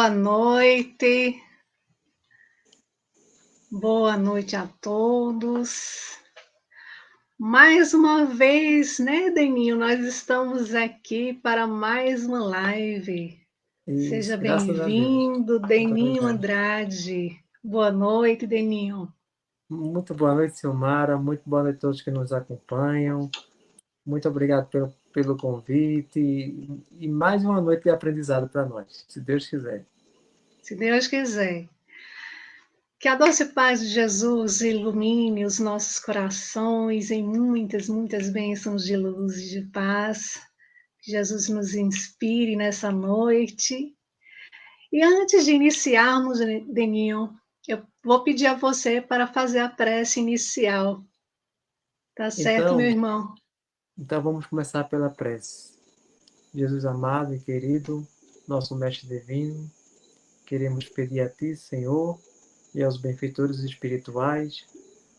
Boa noite. Boa noite a todos. Mais uma vez, né, Deninho? Nós estamos aqui para mais uma live. Isso, Seja graças a Deus. bem-vindo, Muito Deninho obrigado. Andrade. Boa noite, Deninho. Muito boa noite, Silmara. Muito boa noite a todos que nos acompanham. Muito obrigado pelo convite e mais uma noite de aprendizado para nós, se Deus quiser. Se Deus quiser. Que a doce paz de Jesus ilumine os nossos corações em muitas, muitas bênçãos de luz e de paz. Que Jesus nos inspire nessa noite. E antes de iniciarmos, Deninho, eu vou pedir a você para fazer a prece inicial. Tá certo, meu Então, irmão? então vamos começar pela prece. Jesus amado e querido, nosso Mestre Divino, queremos pedir a Ti, Senhor, e aos benfeitores espirituais,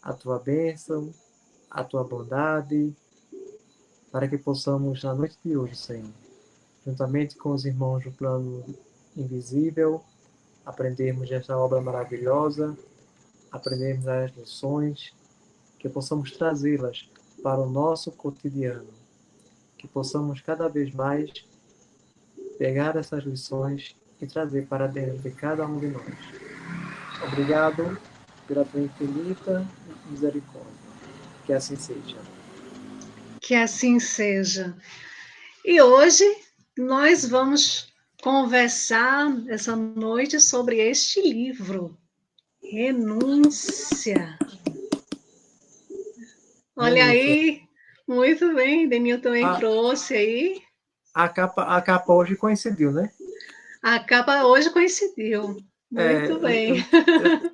a Tua bênção, a Tua bondade, para que possamos, na noite de hoje, Senhor, juntamente com os irmãos do plano invisível, aprendermos esta obra maravilhosa, aprendermos as lições, que possamos trazê-las para o nosso cotidiano, que possamos cada vez mais pegar essas lições e trazer para dentro de cada um de nós. Obrigado pela tua infinita misericórdia. Que assim seja. Que assim seja. E hoje nós vamos conversar essa noite sobre este livro, Renúncia. Olha Renúncia. aí, muito bem, Denil também A, trouxe aí. a capa hoje coincidiu, né? A capa hoje coincidiu. É, Muito bem.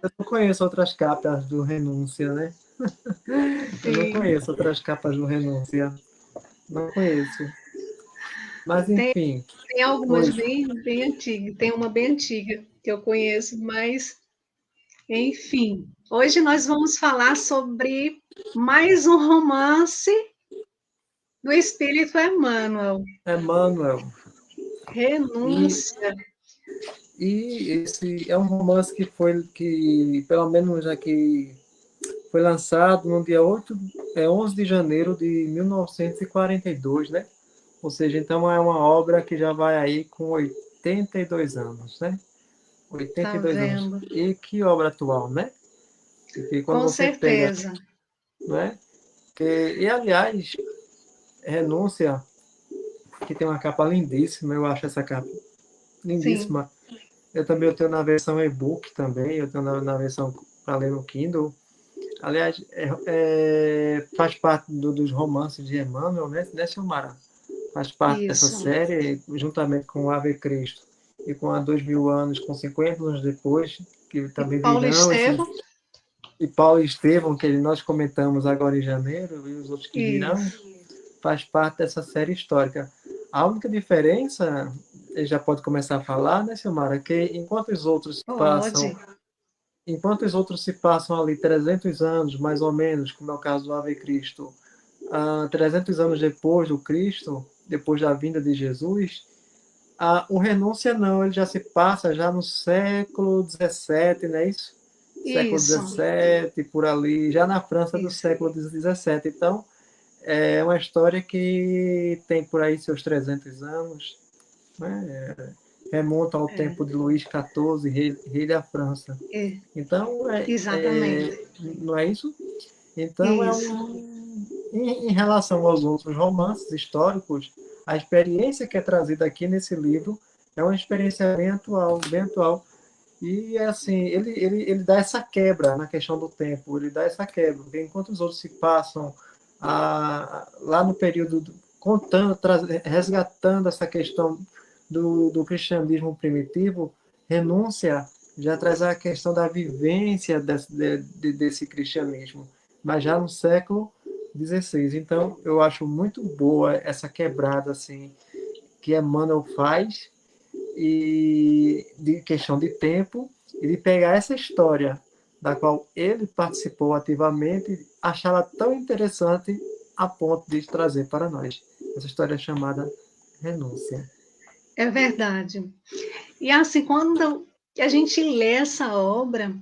eu não conheço outras capas do Renúncia, né? Eu não Sim. conheço outras capas do Renúncia. Não conheço. Mas, Tem, enfim, tem algumas hoje, bem antigas, tem uma bem antiga que eu conheço, mas enfim. Hoje nós vamos falar sobre mais um romance do Espírito Emmanuel, Emmanuel. E, Renúncia. e esse é um romance que pelo menos aqui, foi lançado no dia 11 de janeiro de 1942, né? Ou seja, então é uma obra que já vai aí com 82 anos, né? Tá 82 anos. vendo? E que obra atual, né? Porque quando Com você pega, certeza. né? E aliás, Renúncia, que tem uma capa lindíssima, eu acho essa capa Sim, lindíssima. Eu tenho na versão e-book também, eu tenho na versão para ler no Kindle. Aliás, faz parte dos romances de Emmanuel, né, Silmara? Faz parte dessa isso. série, juntamente com o Ave Cristo e com a 2000 anos, com 50 anos depois, que E também Paulo virão esses. Estevam? E Paulo e Estevão, que nós comentamos agora em janeiro, e os outros que virão, Isso. faz parte dessa série histórica. A única diferença, ele já pode começar a falar, né, Silmara, que Pode. enquanto os outros se passam ali 300 anos, mais ou menos, como é o caso do Ave Cristo, 300 anos depois do Cristo, depois da vinda de Jesus, o Renúncia não, ele já se passa já no século XVII, não é isso? Século Isso. XVII, por ali, já na França do Isso. século XVII. Então, é uma história que tem por aí seus 300 anos, né? Remonta ao É, tempo de Luís XIV, rei da França. é, Então, exatamente. não é isso? Então, Isso. em relação aos outros romances históricos, a experiência que é trazida aqui nesse livro é uma experiência bem atual, bem atual. E, assim, ele dá essa quebra na questão do tempo, ele dá essa quebra, porque enquanto os outros se passam lá no período, contando, resgatando essa questão do cristianismo primitivo, Renúncia já traz a questão da vivência desse cristianismo, mas já no século XVI. Então, eu acho muito boa essa quebrada assim que Emmanuel faz e de questão de tempo e de pegar essa história da qual ele participou ativamente, achá-la tão interessante a ponto de trazer para nós essa história chamada Renúncia. É verdade. E assim, quando a gente lê essa obra,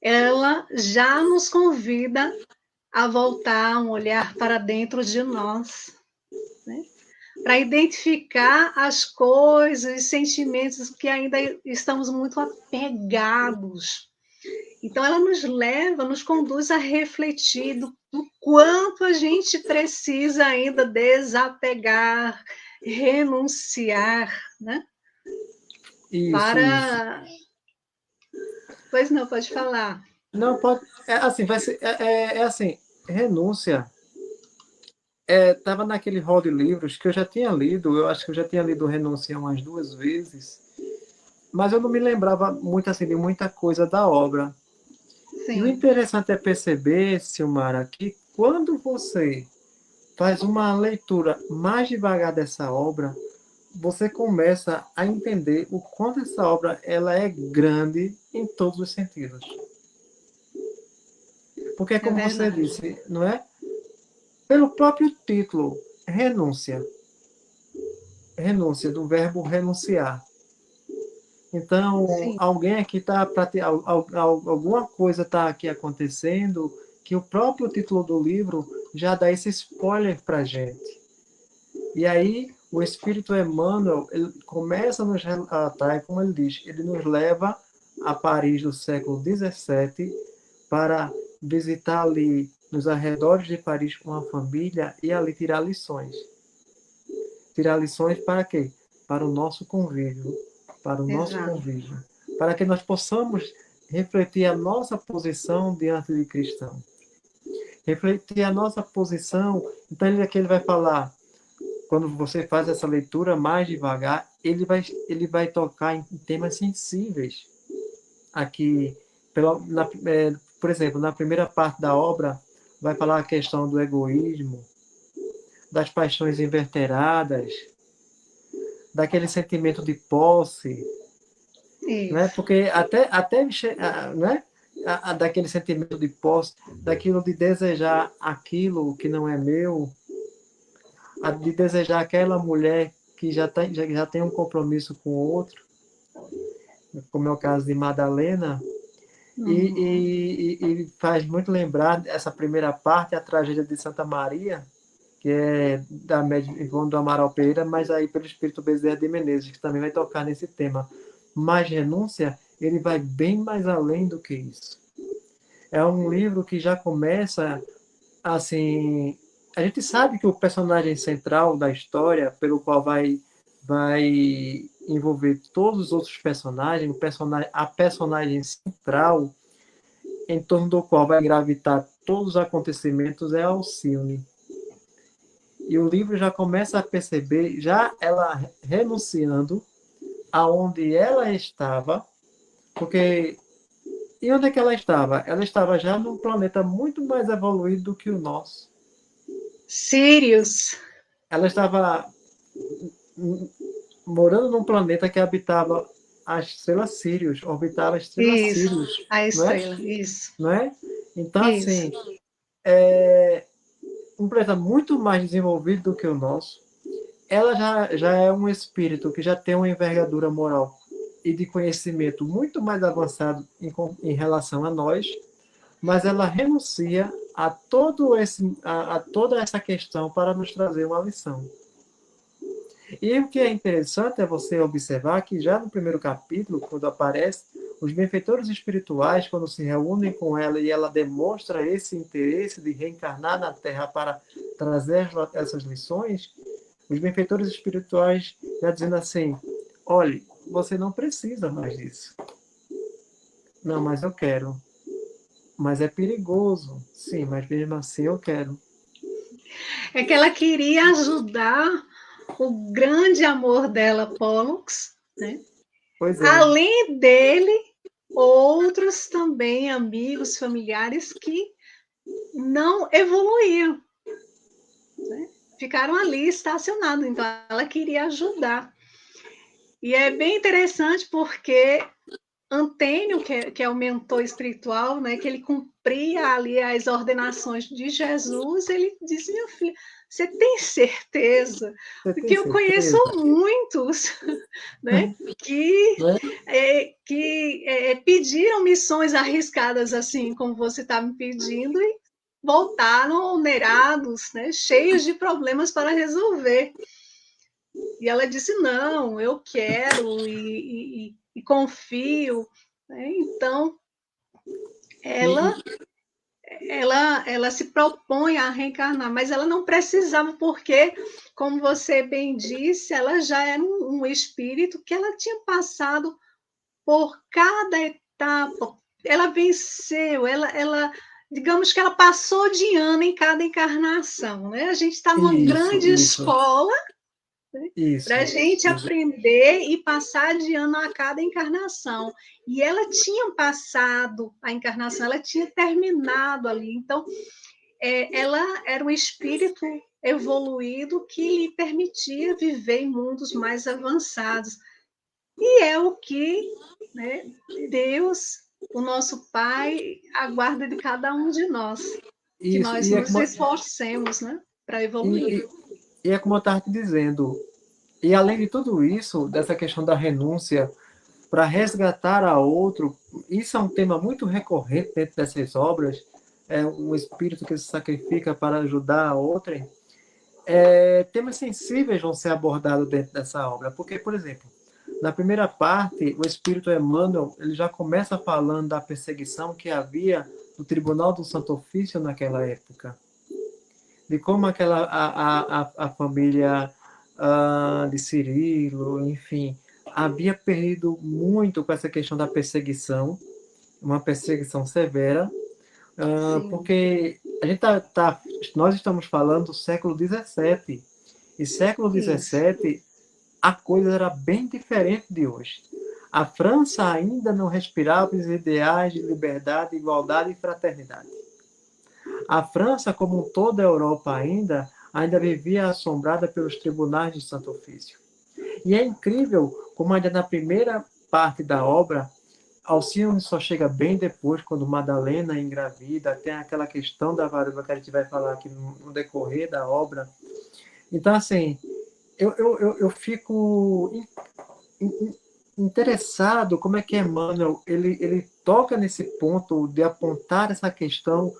ela já nos convida a voltar um olhar para dentro de nós, né? Para identificar as coisas, os sentimentos que ainda estamos muito apegados. Então, ela nos leva, nos conduz a refletir do quanto a gente precisa ainda desapegar, renunciar, né? Isso, isso. Para. Pois não, pode falar. Não pode. É assim, vai ser. É assim, renúncia. Estava naquele rol de livros que eu já tinha lido, eu acho que eu já tinha lido Renúncia umas 2 vezes, mas eu não me lembrava muito assim de muita coisa da obra. E o Sim, interessante é perceber, Silmara, que quando você faz uma leitura mais devagar dessa obra, você começa a entender o quanto essa obra ela é grande em todos os sentidos. Porque, é como você verdade. disse, não é? Pelo próprio título, renúncia. Renúncia, do verbo renunciar. Então, Sim, alguém aqui está alguma coisa está aqui acontecendo que o próprio título do livro já dá esse spoiler para a gente. E aí o Espírito Emmanuel ele começa a nos relatar, como ele diz, ele nos leva a Paris do século XVII para visitar ali nos arredores de Paris com a família e ali tirar lições. Tirar lições para quê? Para o nosso convívio, para o nosso exato. convívio, para que nós possamos refletir a nossa posição diante de cristão, refletir a nossa posição. Então ele aqui ele vai falar, quando você faz essa leitura mais devagar, ele vai tocar em temas sensíveis. Aqui, por exemplo, na primeira parte da obra, vai falar a questão do egoísmo, das paixões inverteradas, daquele sentimento de posse, né? Isso. Porque até né? Daquele sentimento de posse, daquilo de desejar aquilo que não é meu, de desejar aquela mulher que já tem um compromisso com o outro, como é o caso de Madalena, Uhum. e faz muito lembrar essa primeira parte, a tragédia de Santa Maria, que é da médium Ivone do Amaral Pereira, mas aí pelo Espírito Bezerra de Menezes, que também vai tocar nesse tema. Mas Renúncia, ele vai bem mais além do que isso. É um livro que já começa assim, a gente sabe que o personagem central da história, pelo qual vai envolver todos os outros personagens, a personagem central em torno do qual vai gravitar todos os acontecimentos é Alcione. E o livro já começa a perceber, já ela renunciando aonde ela estava, porque e onde é que ela estava? Ela estava já num planeta muito mais evoluído do que o nosso. Sírios. Ela estava morando num planeta que habitava a estrela Sirius, orbitava a estrela Isso. Sirius, A não é? estrela. Isso. Não é? Então, Isso. assim, é um planeta muito mais desenvolvido do que o nosso. Ela já é um espírito que já tem uma envergadura moral e de conhecimento muito mais avançado em relação a nós, mas ela renuncia a toda essa questão para nos trazer uma lição. E o que é interessante é você observar que já no primeiro capítulo, quando aparece, os benfeitores espirituais, quando se reúnem com ela e ela demonstra esse interesse de reencarnar na Terra para trazer essas lições, os benfeitores espirituais já dizendo assim: olhe, você não precisa mais disso. Não, mas eu quero. Mas é perigoso. Sim, mas mesmo assim eu quero. É que ela queria ajudar o grande amor dela, Pollux, né? Pois é. Além dele, outros também amigos, familiares que não evoluíam, né? Ficaram ali estacionados. Então, ela queria ajudar. E é bem interessante porque Antênio, que é o mentor espiritual, né, que ele cumpria ali as ordenações de Jesus, ele disse, minha filha, você tem certeza? Você tem Porque eu conheço certeza? muitos, né, que, Né? pediram missões arriscadas assim, como você está me pedindo, e voltaram onerados, né, cheios de problemas para resolver. E ela disse: não, eu quero e confio. Né? Então, E, ela, e- ela se propõe a reencarnar, mas ela não precisava, porque, como você bem disse, ela já era um espírito que ela tinha passado por cada etapa, ela venceu, digamos que ela passou de ano em cada encarnação. Né? A gente está numa isso, grande isso, escola para a isso. gente aprender e passar de ano a cada encarnação. E ela tinha passado a encarnação, ela tinha terminado ali. Então, ela era um espírito evoluído que lhe permitia viver em mundos mais avançados. E é o que, né, Deus, o nosso Pai, aguarda de cada um de nós, que Isso, nós nos esforcemos, né, para evoluir. e, e, e é como eu estava te dizendo, e além de tudo isso, dessa questão da renúncia para resgatar a outro, isso é um tema muito recorrente dentro dessas obras, é um espírito que se sacrifica para ajudar a outrem. Temas sensíveis vão ser abordados dentro dessa obra, porque, por exemplo, na primeira parte, o espírito Emmanuel ele já começa falando da perseguição que havia no Tribunal do Santo Ofício naquela época, de como a família de Cirilo, enfim, havia perdido muito com essa questão da perseguição, uma perseguição severa, Sim, porque a gente nós estamos falando do século XVII, e século isso. XVII a coisa era bem diferente de hoje. A França ainda não respirava os ideais de liberdade, igualdade e fraternidade. A França, como toda a Europa ainda vivia assombrada pelos tribunais de Santo Ofício. E é incrível como ainda na primeira parte da obra, Alcione só chega bem depois, quando Madalena engravida, tem aquela questão da varíola que a gente vai falar aqui no decorrer da obra. Então, assim, eu fico interessado como é que Emmanuel ele toca nesse ponto de apontar essa questão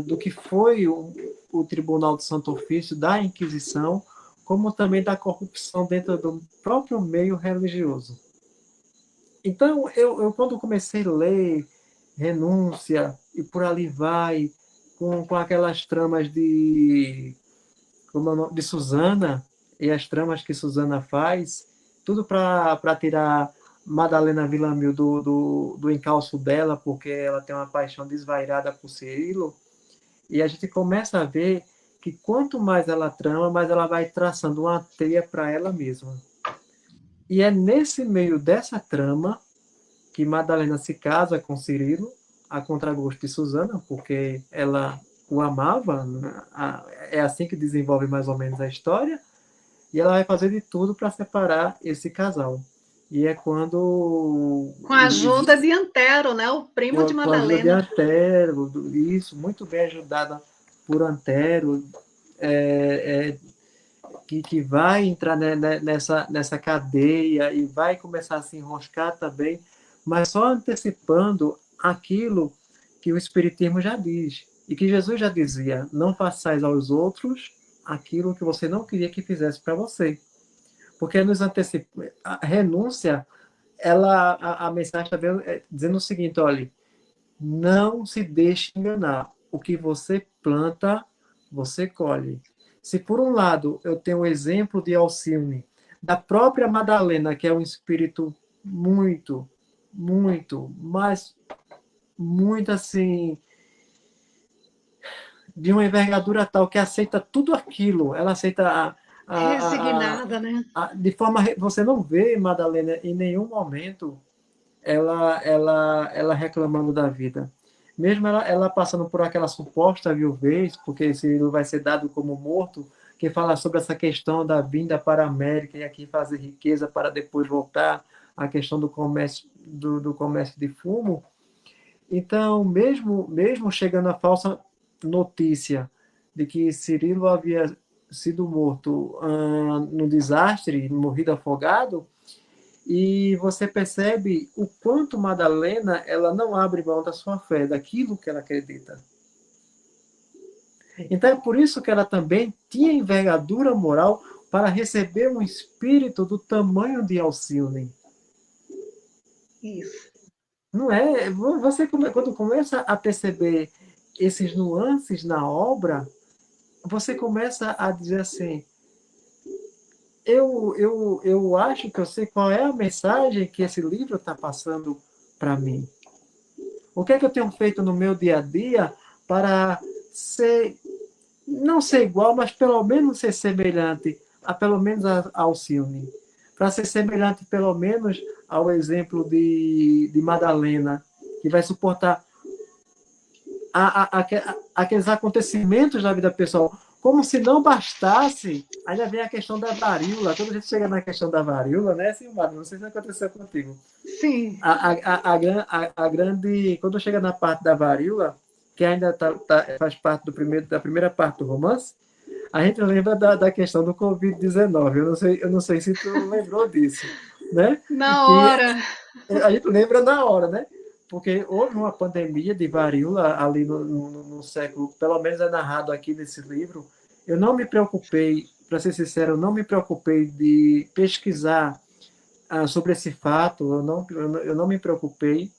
do que foi o Tribunal do Santo Ofício, da Inquisição, como também da corrupção dentro do próprio meio religioso. Então, quando comecei a ler Renúncia e por ali vai, com aquelas tramas de Susana e as tramas que Susana faz, tudo para tirar Madalena Villamil do encalço dela, porque ela tem uma paixão desvairada por Cirilo, e a gente começa a ver que quanto mais ela trama, mais ela vai traçando uma teia para ela mesma. E é nesse meio dessa trama que Madalena se casa com Cirilo, a contragosto de Susana, porque ela o amava, né? É assim que desenvolve mais ou menos a história, e ela vai fazer de tudo para separar esse casal. E é quando Com a ajuda de Antero, né, o primo de com a ajuda de Madalena. Antero, isso, muito bem ajudada por Antero, é, que vai entrar nessa cadeia e vai começar a se enroscar também, mas só antecipando aquilo que o Espiritismo já diz, e que Jesus já dizia, não façais aos outros aquilo que você não queria que fizesse para você. Porque nos antecipa, a renúncia, a mensagem está dizendo o seguinte, olha, não se deixe enganar. O que você planta, você colhe. Se por um lado eu tenho o exemplo de Alcione, da própria Madalena, que é um espírito muito, muito, mas muito assim, de uma envergadura tal que aceita tudo aquilo, ela aceita Resignada, né? de forma. Você não vê Madalena em nenhum momento ela reclamando da vida. Mesmo ela passando por aquela suposta viuvez, porque esse vai ser dado como morto, que fala sobre essa questão da vinda para a América e aqui fazer riqueza para depois voltar, a questão do comércio do comércio de fumo. Então, mesmo chegando a falsa notícia de que Cirilo havia sido morto no desastre, morrido afogado, e você percebe o quanto Madalena ela não abre mão da sua fé, daquilo que ela acredita. Então é por isso que ela também tinha envergadura moral para receber um espírito do tamanho de Alcione. Isso. Não é? Você quando começa a perceber esses nuances na obra, você começa a dizer assim: eu acho que eu sei qual é a mensagem que esse livro está passando para mim. O que é que eu tenho feito no meu dia a dia para ser, não ser igual, mas pelo menos ser semelhante a pelo menos a Alcione? Para ser semelhante pelo menos ao exemplo de Madalena, que vai suportar aqueles acontecimentos da vida pessoal. Como se não bastasse, ainda vem a questão da varíola. Quando a gente chega na questão da varíola, né, Silmar? Não sei se aconteceu contigo. Sim. A grande. Quando chega na parte da varíola, que ainda faz parte da primeira parte do romance, a gente lembra da questão do Covid-19. Eu não sei se tu lembrou disso, né? Na Que hora. a gente lembra na hora, né? Porque houve uma pandemia de varíola ali no século, pelo menos é narrado aqui nesse livro. Eu não me preocupei, para ser sincero, eu não me preocupei de pesquisar sobre esse fato, eu não me preocupei.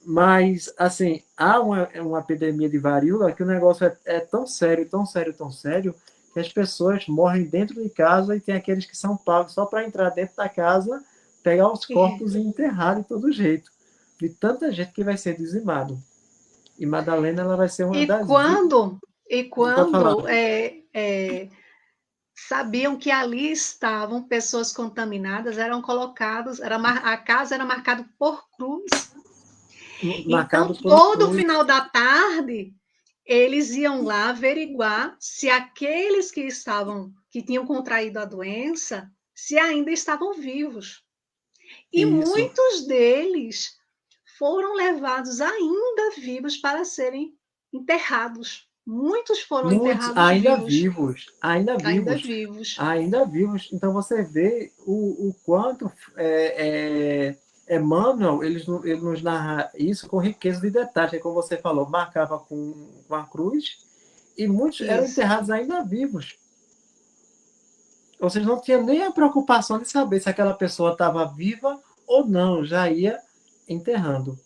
Mas, assim, há uma epidemia de varíola que o negócio é tão sério, tão sério, tão sério, que as pessoas morrem dentro de casa e tem aqueles que são pagos só para entrar dentro da casa, pegar os corpos e enterrar de todo jeito. De tanta gente que vai ser dizimado. E Madalena, ela vai ser uma E das vítimas. quando, e Pode falar. quando sabiam que ali estavam pessoas contaminadas, eram colocados, a casa era marcada por cruz. Então, Marcado por todo cruz. final da tarde, eles iam lá averiguar se aqueles que tinham contraído a doença, se ainda estavam vivos. E Isso. muitos deles foram levados ainda vivos para serem enterrados. Muitos foram Muitos enterrados ainda vivos, vivos, ainda ainda vivos, vivos. ainda vivos. Então você vê o quanto Emmanuel ele nos narra isso com riqueza de detalhes, é como você falou, marcava com a cruz e muitos eram Isso. enterrados ainda vivos. Ou seja, não tinha nem a preocupação de saber se aquela pessoa estava viva ou não, já ia enterrando.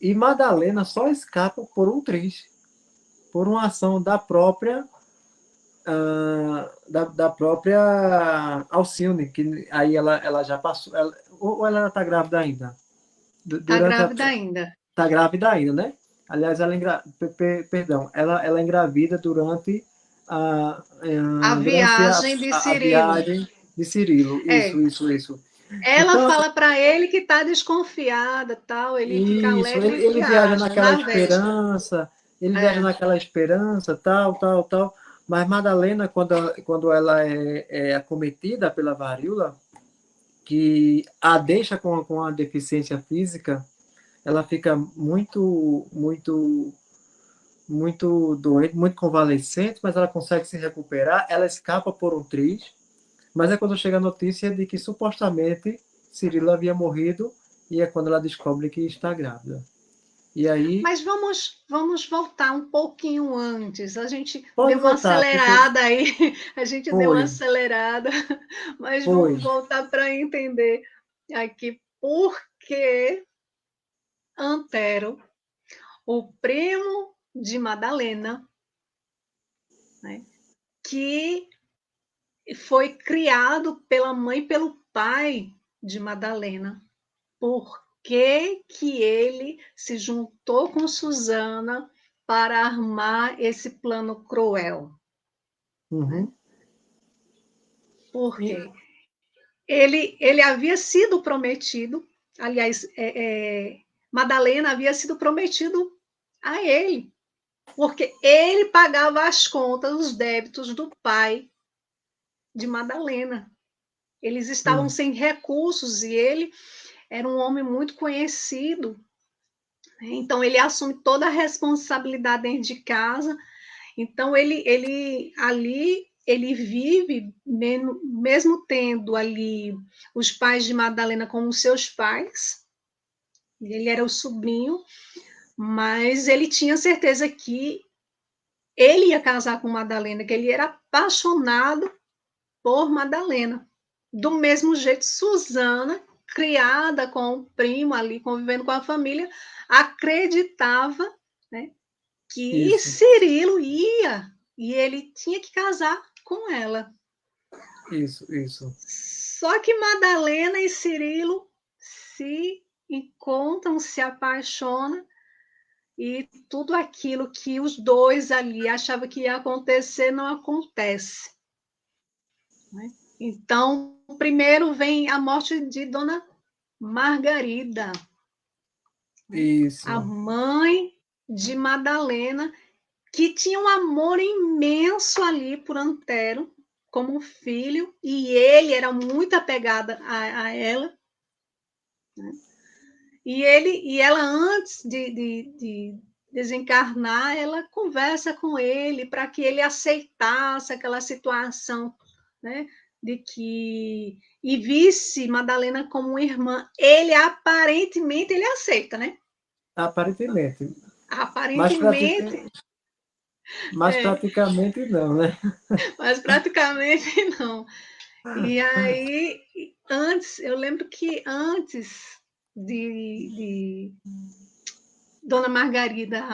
E Madalena só escapa por um triz, por uma ação da própria Alcione, que aí ela já passou, ou ela está grávida ainda? Está Durante a. grávida ainda. Está grávida ainda, né? Aliás, perdão, ela engravida A durante viagem de a Cirilo. viagem de Cirilo. É, Isso. ela Então, fala para ele que está desconfiada, tal. Ele fica isso, alegre e ele viaja viaja naquela na véspera. esperança, ele viaja É, naquela esperança, tal. Mas Madalena, quando ela é acometida pela varíola, que a deixa com a deficiência física, ela fica muito doente, muito convalescente, mas ela consegue se recuperar, ela escapa por um triz, mas é quando chega a notícia de que supostamente Cirila havia morrido e é quando ela descobre que está grávida. E aí, mas vamos voltar um pouquinho antes. A gente pode deu uma voltar, porque acelerada aí, a gente deu uma foi, acelerada, mas foi. vamos voltar para entender aqui por que Antero, o primo de Madalena, né, que foi criado pela mãe e pelo pai de Madalena. Por que ele se juntou com Susana para armar esse plano cruel? Né? Uhum. Por E, quê? Ele havia sido prometido, aliás, Madalena havia sido prometido a ele, porque ele pagava as contas, os débitos do pai de Madalena. Eles estavam hum, sem recursos e ele era um homem muito conhecido, né? Então ele assume toda a responsabilidade dentro de casa. Então ele ali ele vive mesmo tendo ali os pais de Madalena como seus pais. Ele era o sobrinho, mas ele tinha certeza que ele ia casar com Madalena, que ele era apaixonado por Madalena. Do mesmo jeito, Susana, criada com o primo ali, convivendo com a família, acreditava, né, que Isso, Cirilo ia e ele tinha que casar com ela. isso. Só que Madalena e Cirilo se encontram, se apaixonam e tudo aquilo que os dois ali achavam que ia acontecer não acontece, né? Então, primeiro vem a morte de Dona Margarida, né? A Isso. mãe de Madalena, que tinha um amor imenso ali por Antero, como filho, e ele era muito apegado a ela, né? E ela, antes de desencarnar, ela conversa com ele para que ele aceitasse aquela situação, né? De que e visse Madalena como uma irmã. Ele aparentemente ele aceita, né? Aparentemente. Mas, Aparentemente, mas é, praticamente não, né? mas praticamente não. E aí, antes, eu lembro que antes de Dona Margarida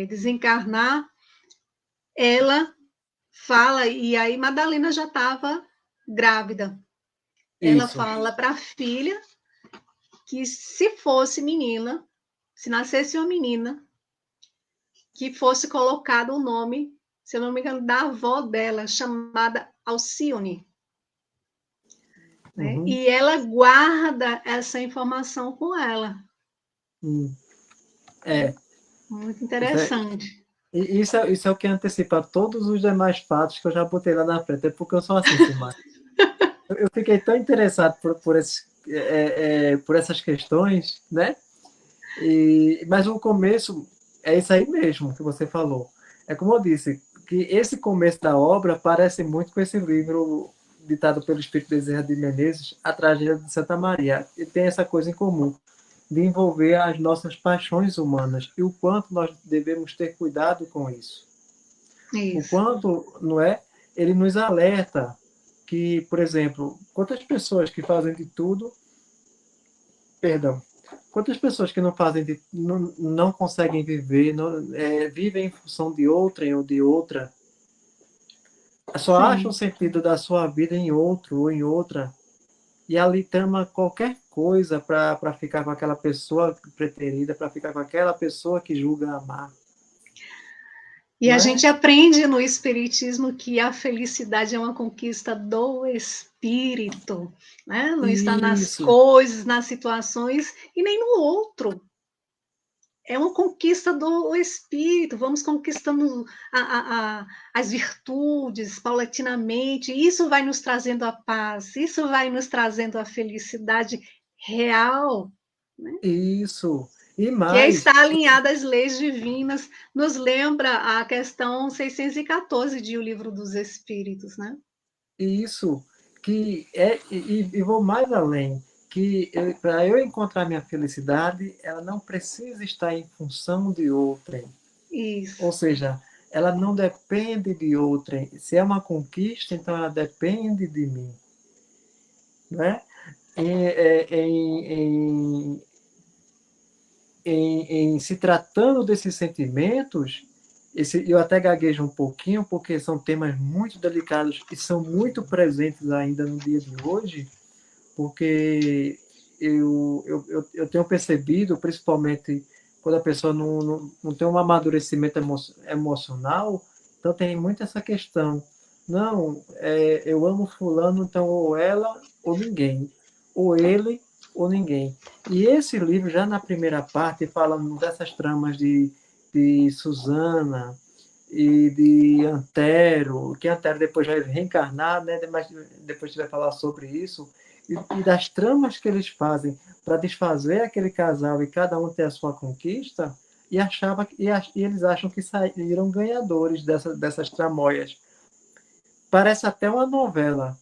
desencarnar, ela fala, e aí Madalena já estava grávida. Ela Isso. fala para a filha que se fosse menina, se nascesse uma menina, que fosse colocado o nome, se eu não me engano, da avó dela, chamada Alcione. Né? Uhum. E ela guarda essa informação com ela. Hum. É, Muito isso é, interessante. isso é o que antecipa todos os demais fatos que eu já botei lá na frente. É porque eu sou assim, Simar. Eu fiquei tão interessado por essas questões, né? Mas o começo é isso aí mesmo que você falou. É como eu disse, que esse começo da obra parece muito com esse livro ditado pelo Espírito Bezerra de Menezes, A Tragédia de Santa Maria. E tem essa coisa em comum, de envolver as nossas paixões humanas e o quanto nós devemos ter cuidado com isso. O Isso. quanto, não é? Ele nos alerta que, por exemplo, quantas pessoas que fazem de tudo, perdão, quantas pessoas que não fazem de, não conseguem viver, vivem em função de outrem ou de outra, só acham o Sim. sentido da sua vida em outro ou em outra, e ali trama qualquer coisa para ficar com aquela pessoa preterida, para ficar com aquela pessoa que julga amar, E não a é? gente aprende no Espiritismo que a felicidade é uma conquista do espírito, né? Não está nas Isso, coisas, nas situações e nem no outro. É uma conquista do espírito, vamos conquistando as virtudes paulatinamente, isso vai nos trazendo a paz, isso vai nos trazendo a felicidade real, né? isso. E Que é mais, estar alinhada às leis divinas, nos lembra a questão 614 de O Livro dos Espíritos, né? isso, que e vou mais além, que para eu encontrar minha felicidade, ela não precisa estar em função de outrem. Isso, Ou seja, ela não depende de outrem. Se é uma conquista, então ela depende de mim. Né? Em, em se tratando desses sentimentos, eu até gaguejo um pouquinho, porque são temas muito delicados e são muito presentes ainda no dia de hoje, porque eu tenho percebido, principalmente quando a pessoa não tem um amadurecimento emocional, então tem muito essa questão. Não, eu amo fulano, então ou ela ou ninguém, ou ele ou ninguém. E esse livro, já na primeira parte, falando dessas tramas de Susana e de Antero, que Antero depois vai reencarnar, né? Mas depois a gente vai falar sobre isso. e das tramas que eles fazem para desfazer aquele casal e cada um ter a sua conquista, e eles acham que saíram ganhadores dessas tramóias. Parece até uma novela,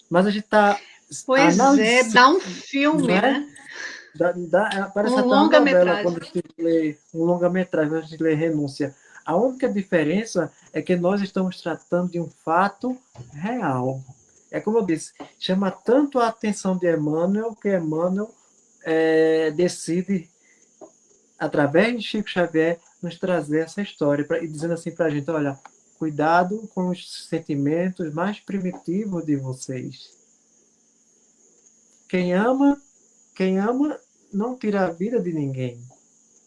mas a gente está Pois é, analisando, dá um não filme, é? né? Parece Um até uma novela longa-metragem. quando a gente lê um longa-metragem, quando a gente lê Renúncia. A única diferença é que nós estamos tratando de um fato real. É como eu disse, chama tanto a atenção de Emmanuel que Emmanuel decide, através de Chico Xavier, nos trazer essa história e dizendo assim para a gente: olha, cuidado com os sentimentos mais primitivos de vocês. Quem ama, quem ama não tira a vida de ninguém.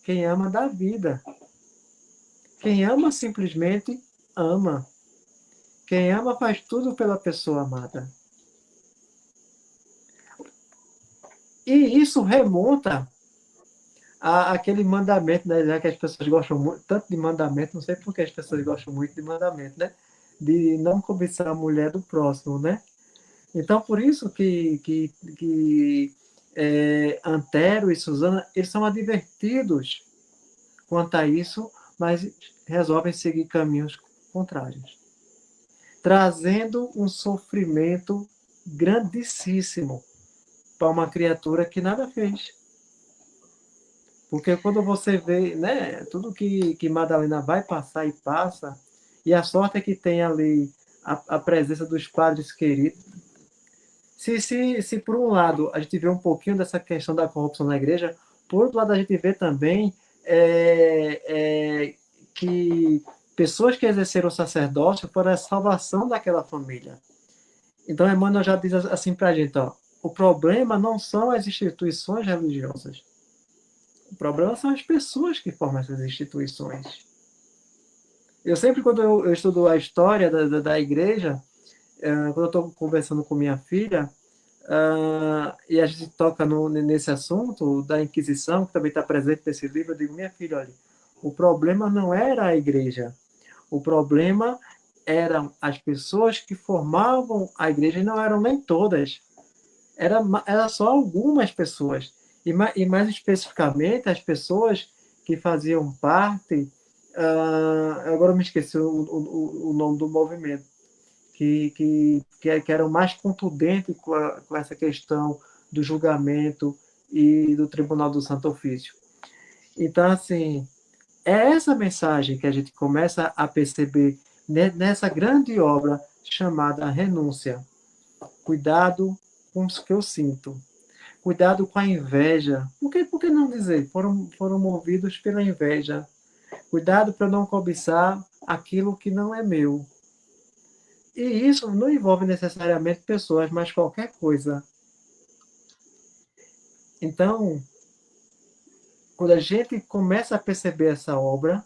Quem ama dá vida. Quem ama simplesmente ama. Quem ama faz tudo pela pessoa amada. E isso remonta àquele mandamento, né? Já que as pessoas gostam muito, tanto de mandamento, não sei por que as pessoas gostam muito de mandamento, né? De não cobiçar a mulher do próximo, né? Então, por isso que Antero e Susana, eles são advertidos quanto a isso, mas resolvem seguir caminhos contrários, trazendo um sofrimento grandíssimo para uma criatura que nada fez. Porque quando você vê, né, tudo que Madalena vai passar e passa, e a sorte é que tem ali a presença dos padres queridos. Se por um lado a gente vê um pouquinho dessa questão da corrupção na igreja, por outro lado a gente vê também que pessoas que exerceram o sacerdócio foram a salvação daquela família. Então, Emmanuel já diz assim para a gente: ó, o problema não são as instituições religiosas, o problema são as pessoas que formam essas instituições. Eu sempre, quando eu estudo a história da igreja, quando eu estou conversando com minha filha, e a gente toca nesse assunto da Inquisição, que também está presente nesse livro, eu digo: minha filha, olha, o problema não era a igreja, o problema eram as pessoas que formavam a igreja, e não eram nem todas. Era só algumas pessoas. E mais especificamente, as pessoas que faziam parte. Agora eu me esqueci o nome do movimento, que eram mais contundentes com essa questão do julgamento e do Tribunal do Santo Ofício. Então, assim, é essa mensagem que a gente começa a perceber nessa grande obra chamada Renúncia. Cuidado com os que eu sinto. Cuidado com a inveja. Por que não dizer? Foram movidos pela inveja. Cuidado para não cobiçar aquilo que não é meu. E isso não envolve necessariamente pessoas, mas qualquer coisa. Então, quando a gente começa a perceber essa obra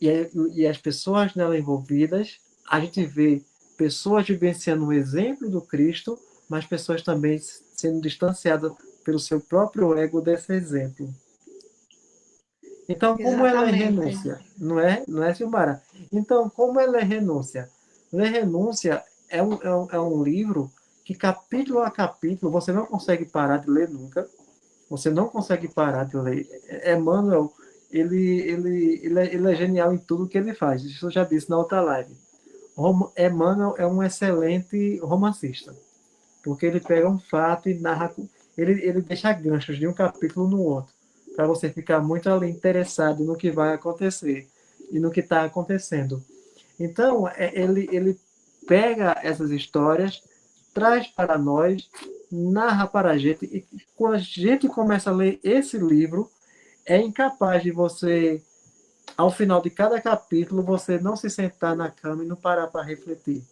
e as pessoas nela envolvidas, a gente vê pessoas vivenciando o exemplo do Cristo, mas pessoas também sendo distanciadas pelo seu próprio ego desse exemplo. Então, como ela é Exatamente. renúncia? Não é, Silmara? Então, como ela é renúncia? Ler Renúncia é um livro que, capítulo a capítulo, você não consegue parar de ler nunca. Você não consegue parar de ler. Emmanuel, ele é genial em tudo que ele faz. Isso eu já disse na outra live. Emmanuel é um excelente romancista, porque ele pega um fato e narra. Ele deixa ganchos de um capítulo no outro, para você ficar muito ali interessado no que vai acontecer e no que está acontecendo. Então, ele pega essas histórias, traz para nós, narra para a gente, e quando a gente começa a ler esse livro, é incapaz de você, ao final de cada capítulo, você não se sentar na cama e não parar para refletir.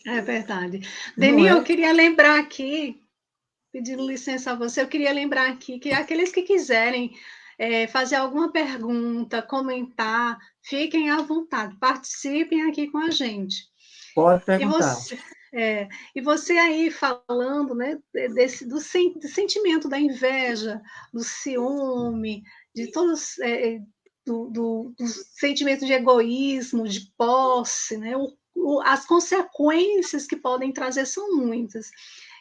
É verdade. Não Deni, eu é? queria lembrar aqui, pedindo licença a você, eu queria lembrar aqui que aqueles que quiserem fazer alguma pergunta, comentar, fiquem à vontade, participem aqui com a gente. Pode E perguntar. você, e você aí falando, né, do sentimento da inveja, do ciúme, de todos, do sentimento de egoísmo, de posse, né, as consequências que podem trazer são muitas.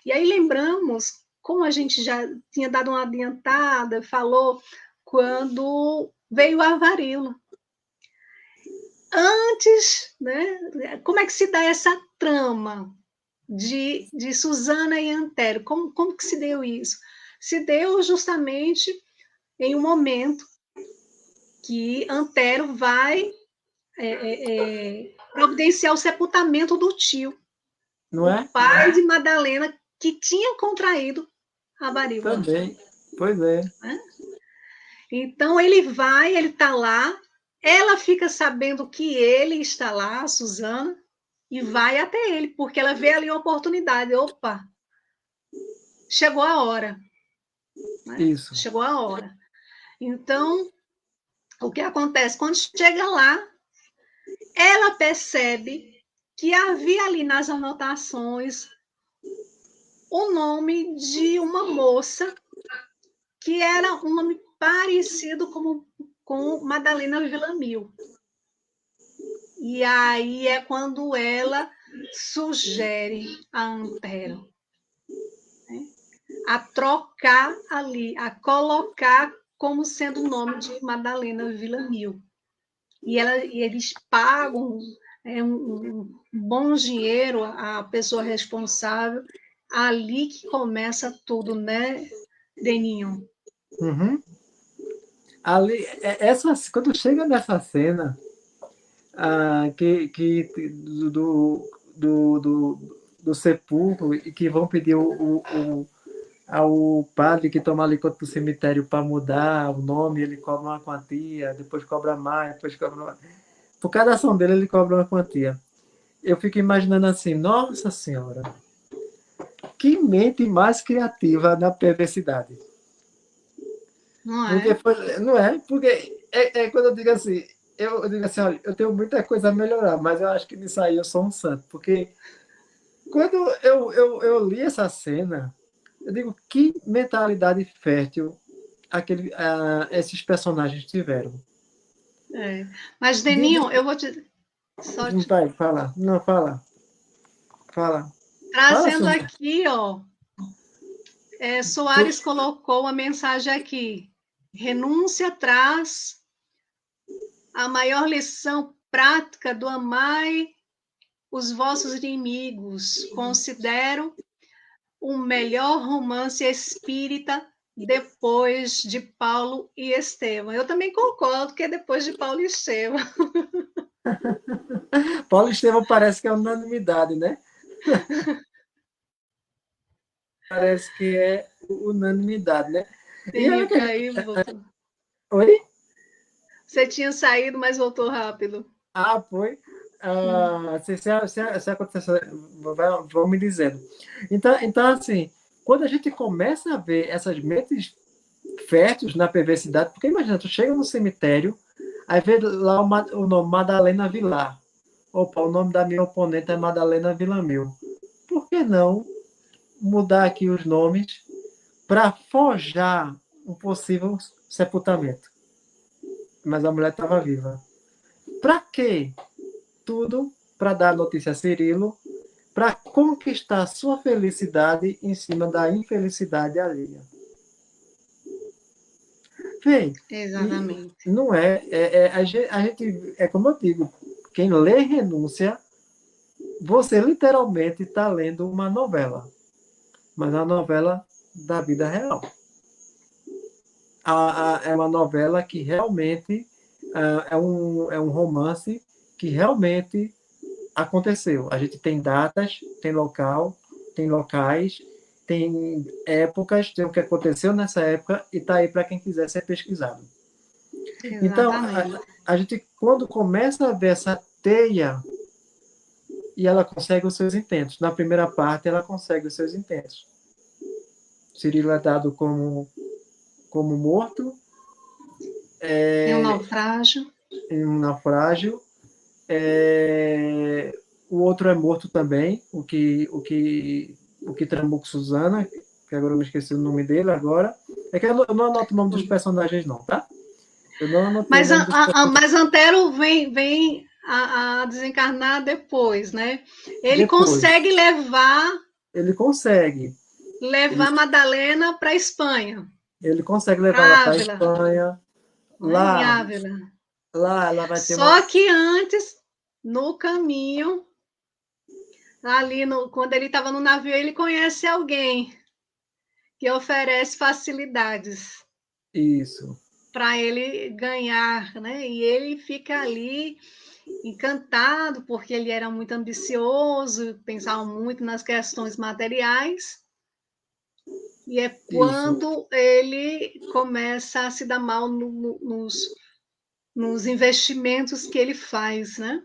E aí lembramos, como a gente já tinha dado uma adiantada, falou quando veio a varíola. Antes, né, como é que se dá essa trama de Susana e Antero? Como que se deu isso? Se deu justamente em um momento que Antero vai providenciar o sepultamento do tio, Não o é? pai de Madalena, que tinha contraído a varíola. Também. Pois é. Né? Então ele vai, ele está lá, ela fica sabendo que ele está lá, a Susana, e vai até ele, porque ela vê ali a oportunidade. Opa, chegou a hora. Né? Isso. Chegou a hora. Então, o que acontece? Quando chega lá, ela percebe que havia ali nas anotações o nome de uma moça que era um nome parecido com Madalena Villamil. E aí é quando ela sugere a Antero, né, a trocar ali, a colocar como sendo o nome de Madalena Villamil. E eles pagam um bom dinheiro à pessoa responsável. Ali que começa tudo, né, Deninho? Uhum. Ali, quando chega nessa cena, do sepulcro e que vão pedir ao padre que toma ali conta do cemitério para mudar o nome, ele cobra uma quantia, depois cobra mais, depois cobra mais. Por cada ação dele, ele cobra uma quantia. Eu fico imaginando assim, nossa senhora, que mente mais criativa na perversidade. Não Porque é? foi, não é? Porque quando eu digo assim, olha, eu tenho muita coisa a melhorar, mas eu acho que nisso aí eu sou um santo. Porque quando eu li essa cena, eu digo, que mentalidade fértil esses personagens tiveram. É. Mas, De, Deninho, eu vou te. Só não, te pai, fala. Não, fala. Fala. Fala, trazendo Suzy. aqui, ó. Soares colocou uma mensagem aqui. Renúncia traz a maior lição prática do amai os vossos inimigos. Considero o melhor romance espírita depois de Paulo e Estevão. Eu também concordo que é depois de Paulo e Estevão. Paulo Estevão parece que é unanimidade, né? Parece que é unanimidade, né? E é Deninho que a gente... caiu, voltou. Oi? Você tinha saído, mas voltou rápido. Foi. Se acontecer, vão me dizendo. Então, assim, quando a gente começa a ver essas mentes férteis na perversidade, porque imagina, tu chega no cemitério, aí vê lá o nome Madalena Vilar. Opa, o nome da minha oponente é Madalena Villamil. Por que não mudar aqui os nomes para forjar um possível sepultamento? Mas a mulher estava viva. Para quê? Tudo para dar notícia a Cirilo, para conquistar sua felicidade em cima da infelicidade alheia. Vem, e Exatamente. não a gente, é como eu digo, quem lê Renúncia, você literalmente está lendo uma novela, mas a novela da vida real. É uma novela que realmente é um romance que realmente aconteceu. A gente tem datas, tem local, tem locais, tem épocas, tem o que aconteceu nessa época e está aí para quem quiser ser pesquisado. Então, Exatamente. a gente, quando começa a ver essa teia, e ela consegue os seus intentos. Na primeira parte, ela consegue os seus intentos. Cirilo é dado como morto, Em um naufrágio. em um naufrágio. O outro é morto também, o que tramou com Susana, que agora eu me esqueci o nome dele agora. É que eu não anoto o nome dos personagens, não, tá? Eu não anotei o Mas, nome dos personagens. mas Antero vem a desencarnar depois, né? Ele Depois. consegue levar ele consegue. Ele, levar Madalena para a Espanha, ele consegue levá-la para para a Ávila, Espanha. né, em Lá, Ávila. lá ela vai ter uma. Só que antes, no caminho, ali quando ele estava no navio, ele conhece alguém que oferece facilidades Isso, para ele ganhar, né? E ele fica ali encantado, porque ele era muito ambicioso, pensava muito nas questões materiais, e é isso, quando ele começa a se dar mal nos investimentos que ele faz, né?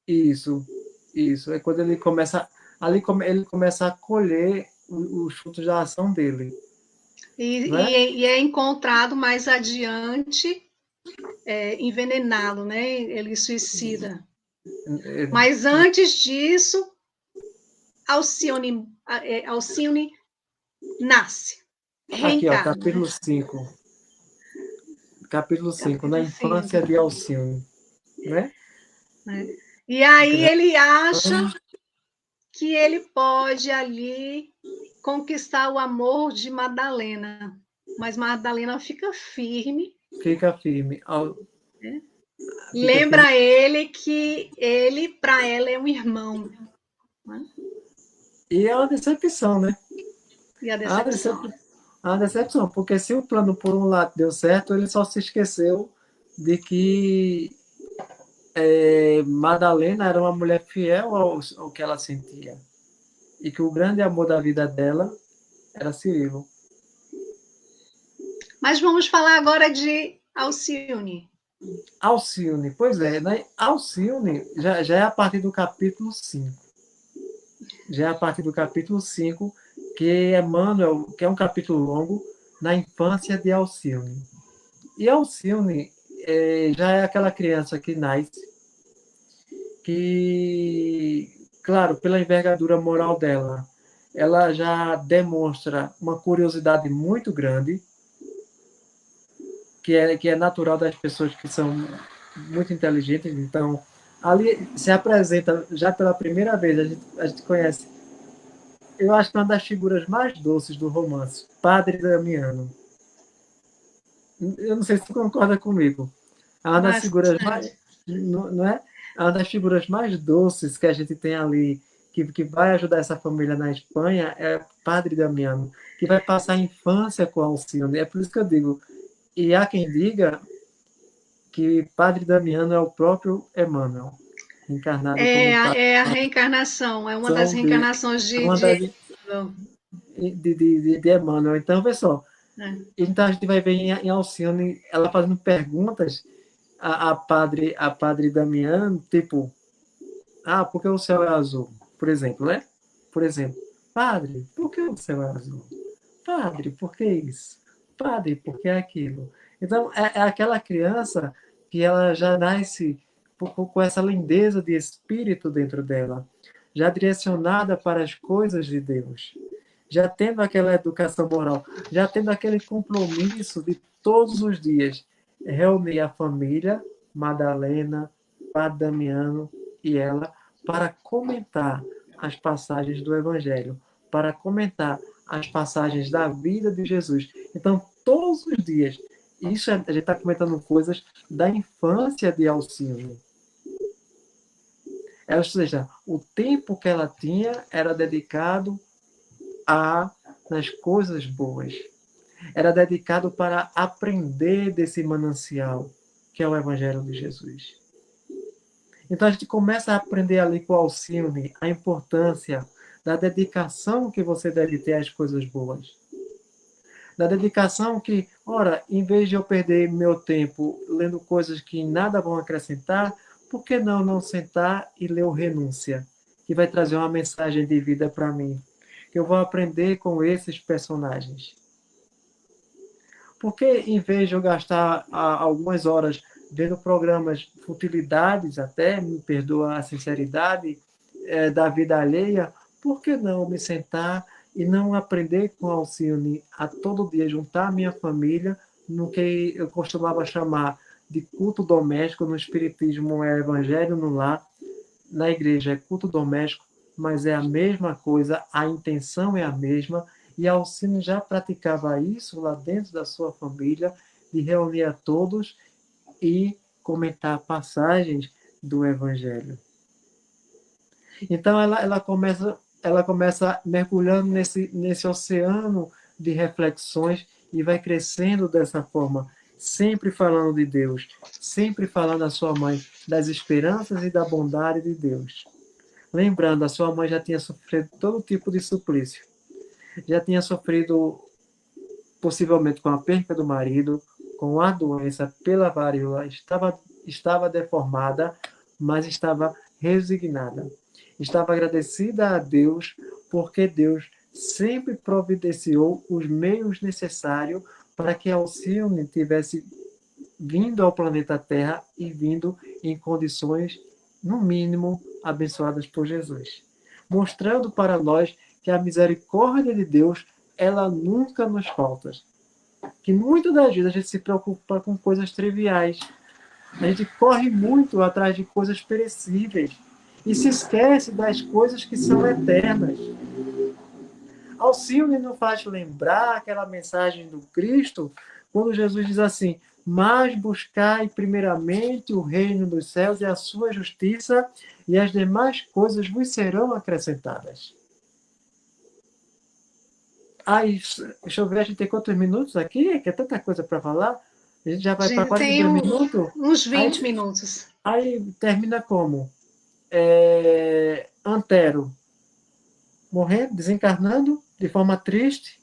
isso, isso. É quando ele começa. Ali ele começa a colher os frutos da ação dele. Né? E é encontrado mais adiante envenenado, né? Ele suicida. Mas antes disso, Alcione nasce, Aqui, ó, reencarna, né? capítulo 5. Capítulo 5, na Capítulo 5. infância de Alcione. Né? Né? E aí ele acha que ele pode ali conquistar o amor de Madalena, mas Madalena fica firme, Fica firme. né? Fica firme. Lembra ele que ele para ela é um irmão, né? E é uma decepção, né? E a É uma decepção. decepção, é uma decepção, porque se o plano por um lado deu certo, ele só se esqueceu de que Madalena era uma mulher fiel ao que ela sentia. E que o grande amor da vida dela era Cirilo. Mas vamos falar agora de Alcione. Alcione, pois é, né? Alcione já é a partir do capítulo 5. Já é a partir do capítulo 5 que Emmanuel, que é um capítulo longo, na infância de Alcione. E Alcione já é aquela criança que nasce, que, claro, pela envergadura moral dela, ela já demonstra uma curiosidade muito grande, que é natural das pessoas que são muito inteligentes. Então, ali se apresenta, já pela primeira vez, a gente conhece, eu acho que uma das figuras mais doces do romance, Padre Damiano. Eu não sei se tu concorda comigo. É uma das figuras mais, Bastante. não é? É uma das figuras mais doces que a gente tem ali, que vai ajudar essa família na Espanha, é Padre Damiano, que vai passar a infância com Alcione. É por isso que eu digo, e há quem diga que Padre Damiano é o próprio Emmanuel, encarnado como Padre É a reencarnação, é uma das São de reencarnações uma das de Emmanuel. Então, vê só. é. Então a gente vai ver em Alcione ela fazendo perguntas a padre Damiano, tipo, por que o céu é azul? Por exemplo, né? Por exemplo, padre, por que o céu é azul? Padre, por que isso? Padre, por que aquilo? Então, é aquela criança que ela já nasce com essa lindeza de espírito dentro dela, já direcionada para as coisas de Deus, já tendo aquela educação moral, já tendo aquele compromisso de todos os dias reunir a família, Madalena, Padre Damiano e ela, para comentar as passagens do Evangelho, para comentar as passagens da vida de Jesus. Então, todos os dias, isso a gente está comentando coisas da infância de Alcino. Ou seja, o tempo que ela tinha era dedicado nas coisas boas. Era dedicado para aprender desse manancial, que é o Evangelho de Jesus. Então a gente começa a aprender ali com o Alcione a importância da dedicação que você deve ter às coisas boas. Da dedicação que, ora, em vez de eu perder meu tempo lendo coisas que nada vão acrescentar, por que não sentar e ler o Renúncia, que vai trazer uma mensagem de vida para mim? Que eu vou aprender com esses personagens. Porque em vez de eu gastar algumas horas vendo programas futilidades, até, me perdoa a sinceridade, da vida alheia, por que não me sentar e não aprender com Alcione a todo dia juntar a minha família no que eu costumava chamar de culto doméstico, no espiritismo é evangelho no lar, na igreja é culto doméstico, mas é a mesma coisa, a intenção é a mesma, e Alcino já praticava isso lá dentro da sua família, de reunir a todos e comentar passagens do Evangelho. Então ela começa mergulhando nesse oceano de reflexões e vai crescendo dessa forma, sempre falando de Deus, sempre falando da sua mãe, das esperanças e da bondade de Deus. Lembrando, a sua mãe já tinha sofrido todo tipo de suplício. Já tinha sofrido possivelmente com a perca do marido, com a doença pela varíola, estava deformada, mas estava resignada. Estava agradecida a Deus, porque Deus sempre providenciou os meios necessários para que Alcione tivesse vindo ao planeta Terra e vindo em condições, no mínimo, abençoadas por Jesus. Mostrando para nós que a misericórdia de Deus, ela nunca nos falta. Que muitas das vezes a gente se preocupa com coisas triviais. A gente corre muito atrás de coisas perecíveis e se esquece das coisas que são eternas. Alcione nos faz lembrar aquela mensagem do Cristo, quando Jesus diz assim: mas buscai primeiramente o reino dos céus e a sua justiça, e as demais coisas vos serão acrescentadas. Deixa eu ver, a gente tem quantos minutos aqui? Que é tanta coisa para falar. A gente já A vai para gente 42 minutos. uns 20 minutos. Aí termina como? Antero morrendo, desencarnando de forma triste,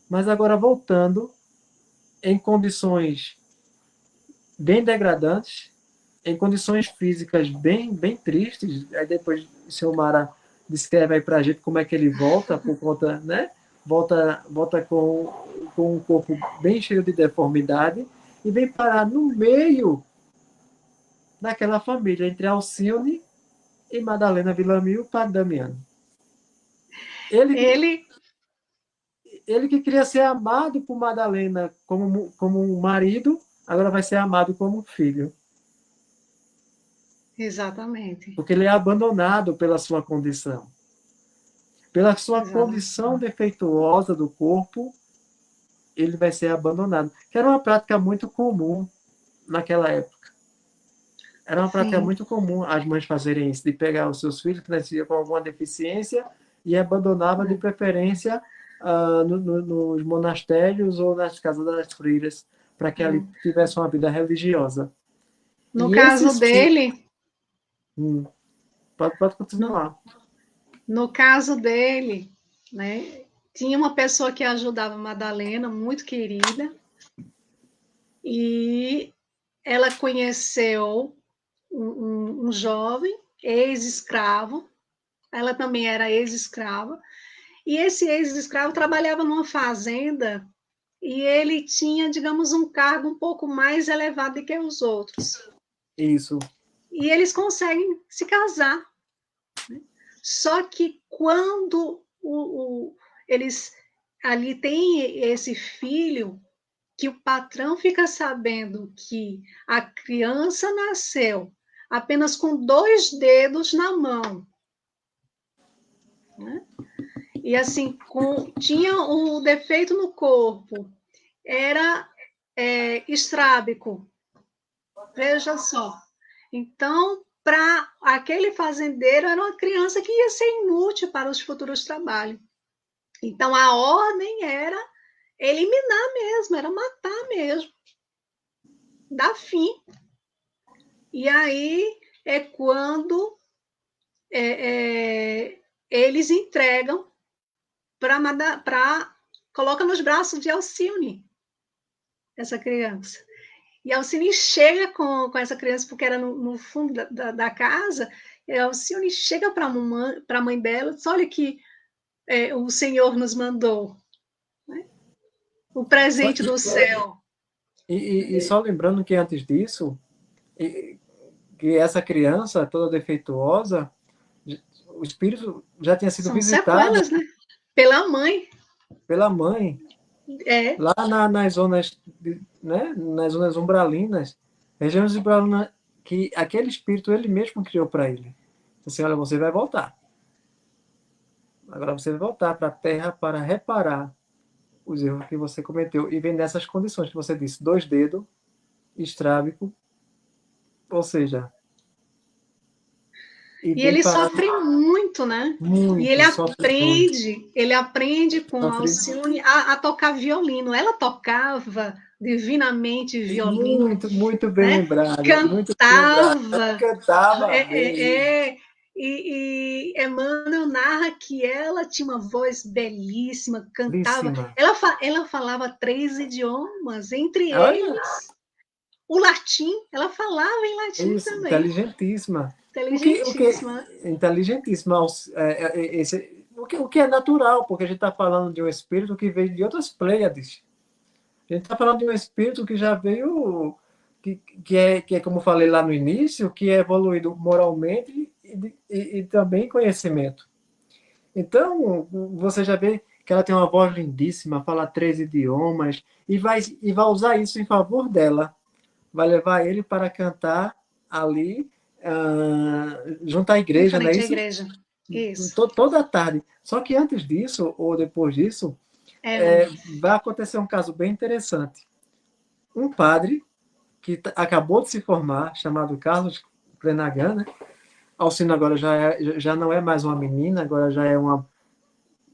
mas agora voltando em condições bem degradantes, em condições físicas bem tristes. Aí depois o senhor Mara descreve aí para a gente como é que ele volta, por conta, né? Volta com um corpo bem cheio de deformidade e vem parar no meio daquela família, entre Alcione e Madalena Villamil para Damiano. Ele que queria ser amado por Madalena como um marido, agora vai ser amado como filho. Exatamente. Porque ele é abandonado pela sua condição. Pela sua condição defeituosa do corpo, ele vai ser abandonado. Que era uma prática muito comum naquela época. Era uma prática muito comum as mães fazerem isso, de pegar os seus filhos que nasciam com alguma deficiência e abandonava de preferência nos monastérios ou nas casas das freiras, para que ali tivesse uma vida religiosa. No caso dele... Pode continuar. No caso dele, né, tinha uma pessoa que ajudava a Madalena, muito querida, e ela conheceu um jovem, ex-escravo, ela também era ex-escrava, e esse ex-escravo trabalhava numa fazenda e ele tinha, digamos, um cargo um pouco mais elevado do que os outros. Isso. E eles conseguem se casar. Né? Só que quando eles ali têm esse filho, que o patrão fica sabendo que a criança nasceu apenas com 2 dedos na mão, né? E assim, tinha um defeito no corpo, era estrábico, veja só. Então, para aquele fazendeiro, era uma criança que ia ser inútil para os futuros trabalhos. Então, a ordem era eliminar mesmo, era matar mesmo, dar fim. E aí é quando eles entregam coloca nos braços de Alcione essa criança. E Alcione chega com essa criança, porque era no fundo da casa, e Alcione chega para a mãe dela e diz: olha que o Senhor nos mandou, né? O presente do céu. E só lembrando que antes disso, que essa criança toda defeituosa, o espírito já tinha sido visitado sequelas, né? Pela mãe. Pela mãe. Lá nas zonas, né? Nas zonas umbralinas, regiões umbralinas, que aquele espírito ele mesmo criou para ele. Assim, olha, você vai voltar. Agora você vai voltar para a Terra para reparar os erros que você cometeu. E vem nessas condições que você disse, 2 dedos, estrábico, ou seja, e E bem ele parado sofre muito, né? E muito, sofre muito, ele aprende com sofre Alcione a tocar violino. Ela tocava divinamente violino, muito, muito bem né? lembrado, muito bem lembrado. Ela Cantava, cantava é, bem, e Emmanuel narra que ela tinha uma voz belíssima, cantava. belíssima. Ela falava 3 idiomas, entre Olha, eles o latim. Ela falava em latim isso, também. inteligentíssima. O que Inteligentíssima. inteligentíssima, o que é natural, porque a gente está falando de um espírito que veio de outras Pleiades. A gente está falando de um espírito que já veio, que é, como eu falei lá no início, que é evoluído moralmente e também em conhecimento. Então, você já vê que ela tem uma voz lindíssima, fala 3 idiomas, e vai usar isso em favor dela. Vai levar ele para cantar ali, junto à Em igreja, não é frente à isso? igreja. Isso. Toda a tarde. Só que antes disso, ou depois disso, Eva. vai acontecer um caso bem interessante. Um padre que acabou de se formar, chamado Carlos Flanagan, né? Alcina agora já não é mais uma menina, agora já é uma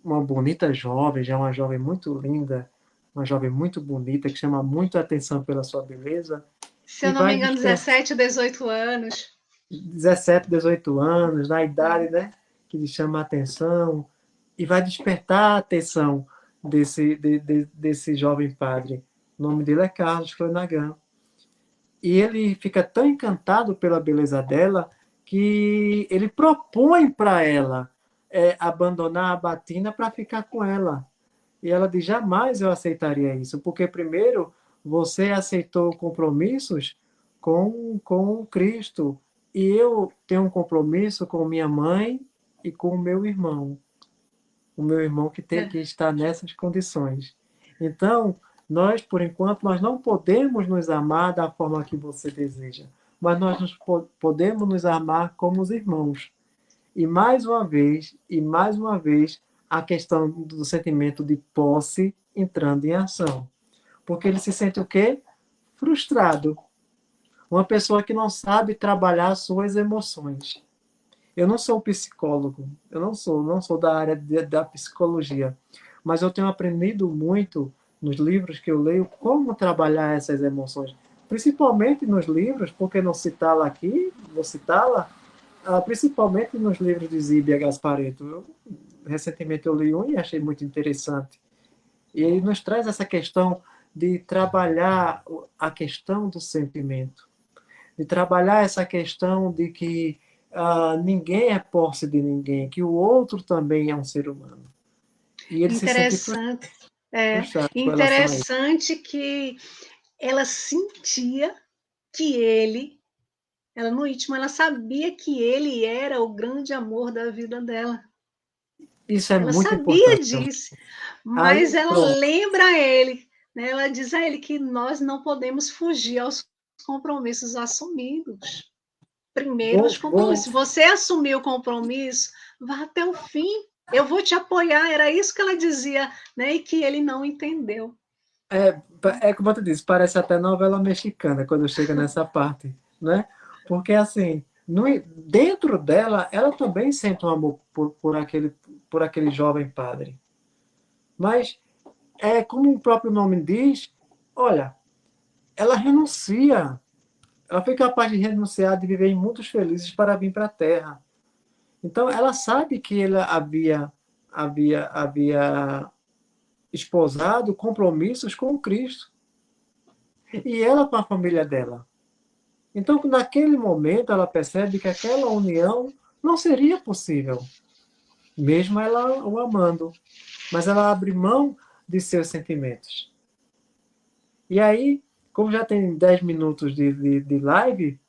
bonita jovem, já é uma jovem muito linda, uma jovem muito bonita, que chama muito a atenção pela sua beleza, Se e eu não me vai engano, 17, 18 anos. 17, 18 anos, na idade, né, que lhe chama a atenção, e vai despertar a atenção desse jovem padre. O nome dele é Carlos Flanagan. E ele fica tão encantado pela beleza dela que ele propõe para ela abandonar a batina para ficar com ela. E ela diz: jamais eu aceitaria isso, porque primeiro você aceitou compromissos com Cristo, e eu tenho um compromisso com minha mãe e com o meu irmão que É. está nessas condições. Então, nós, por enquanto, nós não podemos nos amar da forma que você deseja, mas nós podemos nos amar como os irmãos. E mais uma vez, a questão do sentimento de posse entrando em ação. Porque ele se sente o quê? Frustrado. Uma pessoa que não sabe trabalhar suas emoções. Eu não sou psicólogo, eu não sou da área da psicologia, mas eu tenho aprendido muito nos livros que eu leio como trabalhar essas emoções, principalmente nos livros, porque não citá-la aqui, vou citá-la, principalmente nos livros de Zíbia Gasparetto. Recentemente eu li um e achei muito interessante. E ele nos traz essa questão de trabalhar a questão do sentimento, de trabalhar essa questão de que ninguém é posse de ninguém, que o outro também é um ser humano. E ele se sente Interessante. É, frustrado com relação a isso. interessante que ela sentia que ela no íntimo, ela sabia que ele era o grande amor da vida dela. Isso é Ela muito sabia importante. disso, mas Aí, ela pronto. lembra a ele, né? Ela diz a ele que nós não podemos fugir aos compromissos assumidos. Primeiro, Bom, os bom, compromissos. Se você assumir o compromisso, vá até o fim. Eu vou te apoiar. Era isso que ela dizia, né? E que ele não entendeu. é, é como eu disse, parece até novela mexicana quando chega nessa parte, né? Porque, assim, dentro dela, ela também sente um amor por aquele jovem padre. Mas, como o próprio nome diz, olha, ela renuncia. Ela foi capaz de renunciar, de viver em mundos felizes para vir para a Terra. Então, ela sabe que ele havia esposado compromissos com Cristo. E ela com a família dela. Então, naquele momento, ela percebe que aquela união não seria possível, mesmo ela o amando. Mas ela abre mão de seus sentimentos. E aí, como já tem 10 minutos de live,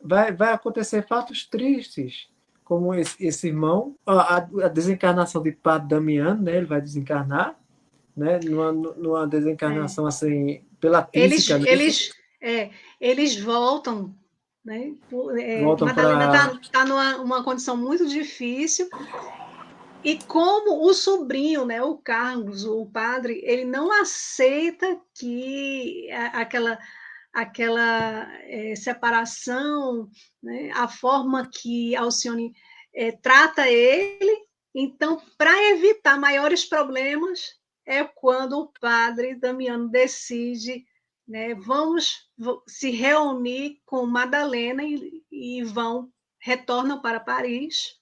vai acontecer fatos tristes, como esse irmão, a desencarnação de Padre Damiano, né? Ele vai desencarnar, né? Numa É. desencarnação assim, pela Eles, física mesmo, eles, eles voltam, né? voltam Madalena para. está numa uma condição muito difícil E como o sobrinho, né, o Carlos, o padre, ele não aceita que aquela separação, né, a forma que Alcione trata ele. Então, para evitar maiores problemas, é quando o padre Damiano decide, né, vamos se reunir com Madalena e retornam para Paris.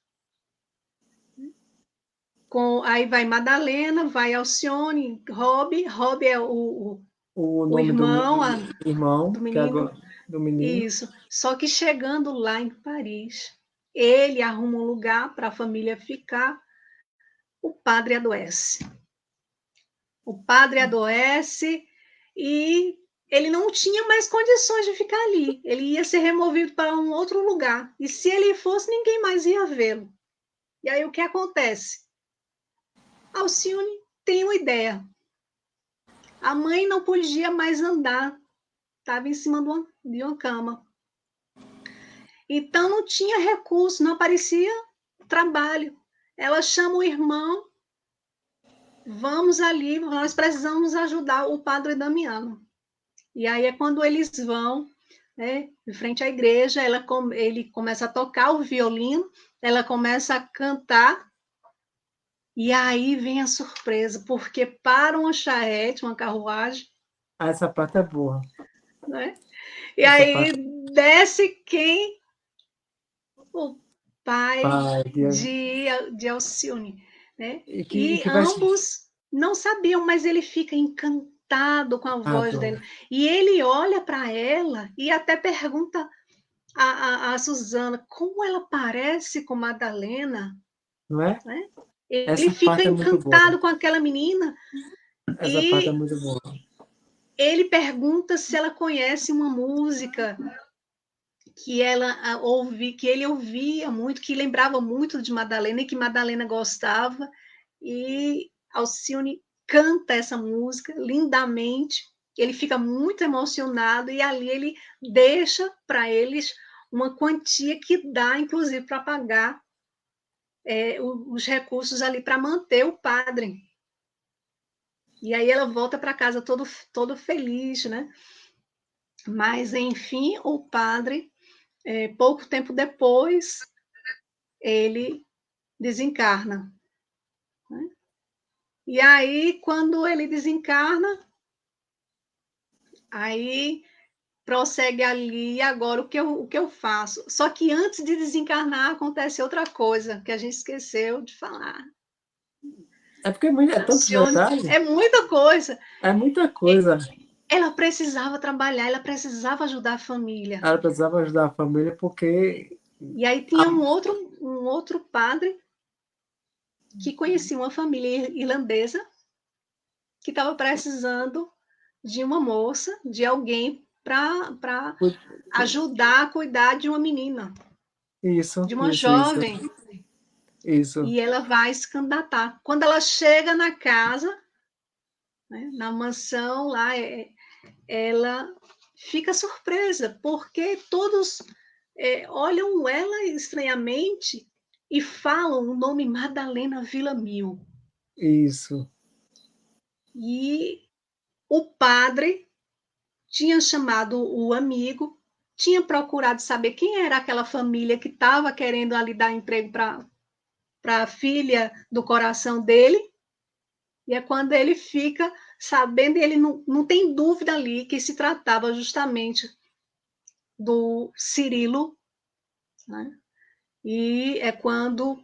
Aí vai Madalena, vai Alcione, Rob é O o nome irmão do irmão, do que menino. agora, do menino. Isso. Só que chegando lá em Paris, ele arruma um lugar para a família ficar, o padre adoece. O padre adoece e ele não tinha mais condições de ficar ali. Ele ia ser removido para um outro lugar. E se ele fosse, ninguém mais ia vê-lo. E aí o que acontece? Alcione tem uma ideia. A mãe não podia mais andar, estava em cima de uma cama. Então não tinha recurso, não aparecia trabalho. Ela chama o irmão, vamos ali, nós precisamos ajudar o padre Damiano. E aí é quando eles vão, né, em frente à igreja, ele começa a tocar o violino, ela começa a cantar, e aí vem a surpresa, porque para uma charrete, uma carruagem, Ah, essa parte é boa. né? E Essa aí parte. desce quem? O pai Pai, de Alcione, né? e E que vai se. ambos não sabiam, mas ele fica encantado com a voz Adoro. dela. E ele olha para ela e até pergunta a Suzana como ela parece com Madalena, Não é? né? Ele Essa fica parte é muito boa. encantado com aquela menina Essa parte é e muito boa. ele pergunta se ela conhece uma música que que ele ouvia muito, que lembrava muito de Madalena e que Madalena gostava, e Alcione canta essa música lindamente, ele fica muito emocionado e ali ele deixa para eles uma quantia que dá, inclusive, para pagar os recursos ali para manter o padre. E aí ela volta para casa todo feliz, né? Mas, enfim, o padre, pouco tempo depois, ele desencarna. Né? E aí, quando ele desencarna, aí prossegue ali, e agora o que eu faço? Só que antes de desencarnar, acontece outra coisa que a gente esqueceu de falar. É porque é tantos Alcione, detalhes, é muita coisa. é muita coisa. Ela precisava trabalhar, ela precisava ajudar a família. Ela precisava ajudar a família porque. E aí tinha um outro padre que conhecia uma família irlandesa que estava precisando de uma moça, de alguém para ajudar a cuidar de uma menina, Isso, de uma isso, isso, jovem. isso, E ela vai se candidatar. Quando ela chega na casa, né, na mansão lá, ela fica surpresa, porque todos olham ela estranhamente e falam o nome Madalena Villamil. isso. E o padre tinha chamado o amigo, tinha procurado saber quem era aquela família que estava querendo ali dar emprego para a filha do coração dele, e é quando ele fica sabendo, ele não tem dúvida ali que se tratava justamente do Cirilo, né? E é quando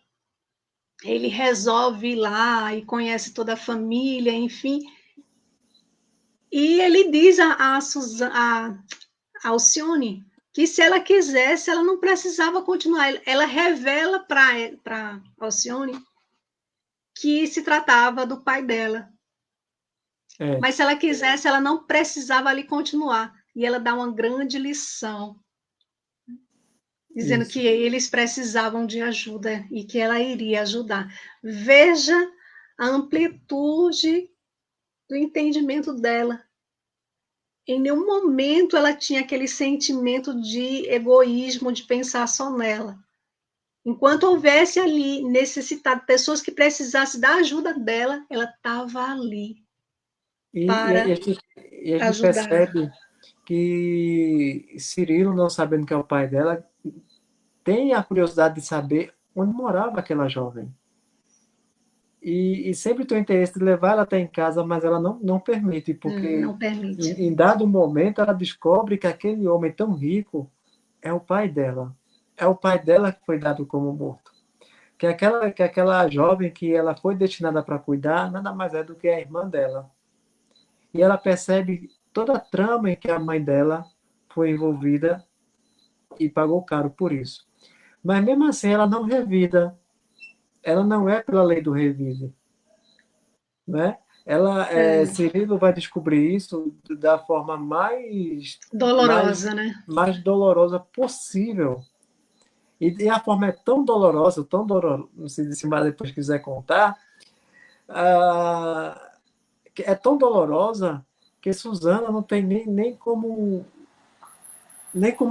ele resolve ir lá e conhece toda a família, enfim. E ele diz a Alcione que se ela quisesse, ela não precisava continuar. Ela revela para Alcione que se tratava do pai dela. É, Mas se ela quisesse, ela não precisava ali continuar. E ela dá uma grande lição, dizendo que isso, eles precisavam de ajuda e que ela iria ajudar. Veja a amplitude do entendimento dela. Em nenhum momento ela tinha aquele sentimento de egoísmo, de pensar só nela. Enquanto houvesse ali necessitado, pessoas que precisassem da ajuda dela, ela estava ali E para a gente ajudar. percebe que Cirilo, não sabendo que é o pai dela, tem a curiosidade de saber onde morava aquela jovem. E sempre tem o interesse de levar ela até em casa, mas ela não permite, porque Não permite. em dado momento ela descobre que aquele homem tão rico é o pai dela. É o pai dela que foi dado como morto. Que aquela jovem que ela foi destinada para cuidar, nada mais é do que a irmã dela. E ela percebe toda a trama em que a mãe dela foi envolvida e pagou caro por isso. Mas mesmo assim ela não revida, ela não é pela lei do revide, né? É, Cirilo vai descobrir isso da forma dolorosa, né? mais dolorosa possível. E a forma é tão dolorosa, não sei se mais depois quiser contar, ah, é tão dolorosa que Suzana não tem nem como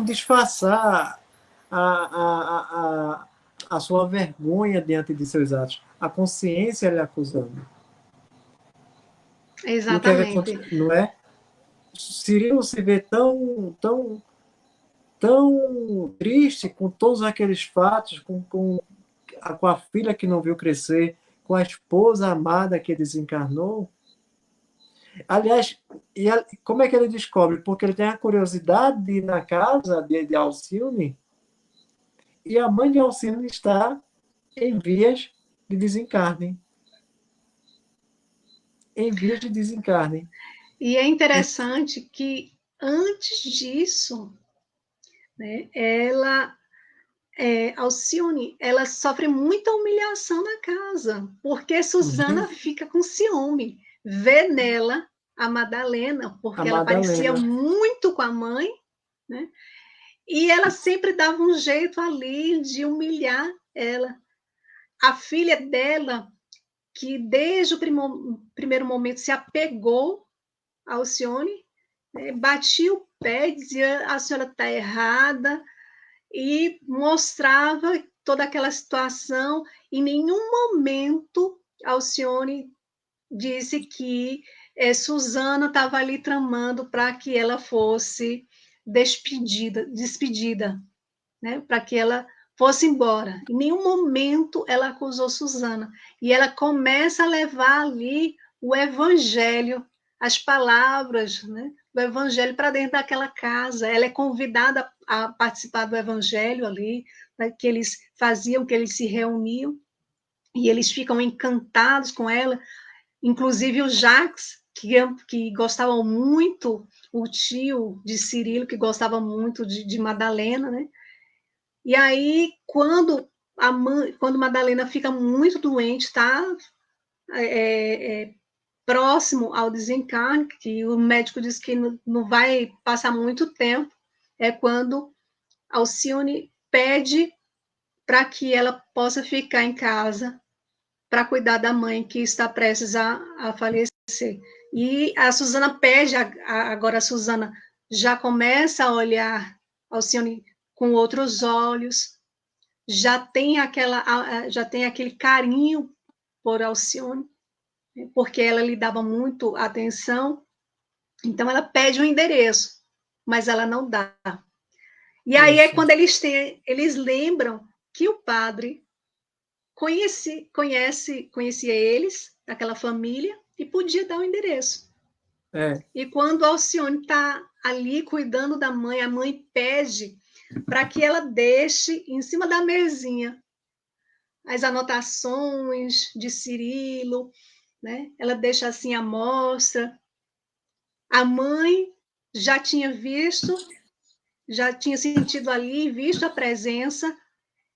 disfarçar a sua vergonha diante de seus atos. A consciência lhe acusando. E o que é que Exatamente. acontece? Não é? Cirilo se vê tão triste com todos aqueles fatos, com a filha que não viu crescer, com a esposa amada que desencarnou. Aliás, como é que ele descobre? Porque ele tem a curiosidade de ir na casa de Alcione e a mãe de Alcione está em vias de desencarne. Em vias de desencarne. E é interessante que antes disso, né, Alcione, ela sofre muita humilhação na casa, porque Susana Uhum. fica com ciúme, vê nela a Madalena, A porque ela parecia Madalena. muito com a mãe, né? E ela sempre dava um jeito ali de humilhar ela. A filha dela, que desde o primeiro momento se apegou a Alcione, né, batia o pé, dizia a senhora está errada, e mostrava toda aquela situação. Em nenhum momento Alcione disse que Susana estava ali tramando para que ela fosse despedida, né? Para que ela fosse embora. Em nenhum momento ela acusou Susana. E ela começa a levar ali o evangelho, as palavras, né, do evangelho para dentro daquela casa. Ela é convidada a participar do evangelho ali, né, que eles faziam, que eles se reuniam, e eles ficam encantados com ela. Inclusive o Jacques, que gostava muito, o tio de Cirilo, que gostava muito de Madalena, né? E aí, quando Madalena fica muito doente, está próximo ao desencarne, que o médico diz que não vai passar muito tempo, é quando Alcione pede para que ela possa ficar em casa para cuidar da mãe que está prestes a falecer. E a Susana pede, agora a Susana já começa a olhar Alcione com outros olhos, já tem aquele carinho por Alcione, porque ela lhe dava muito atenção, então ela pede o endereço, mas ela não dá. E aí é Isso. quando eles lembram que o padre conhecia eles, aquela família, e podia dar o endereço. É. E quando Alcione está ali cuidando da mãe, a mãe pede para que ela deixe em cima da mesinha as anotações de Cirilo, né? Ela deixa assim à mostra. A mãe já tinha visto, já tinha sentido ali, visto a presença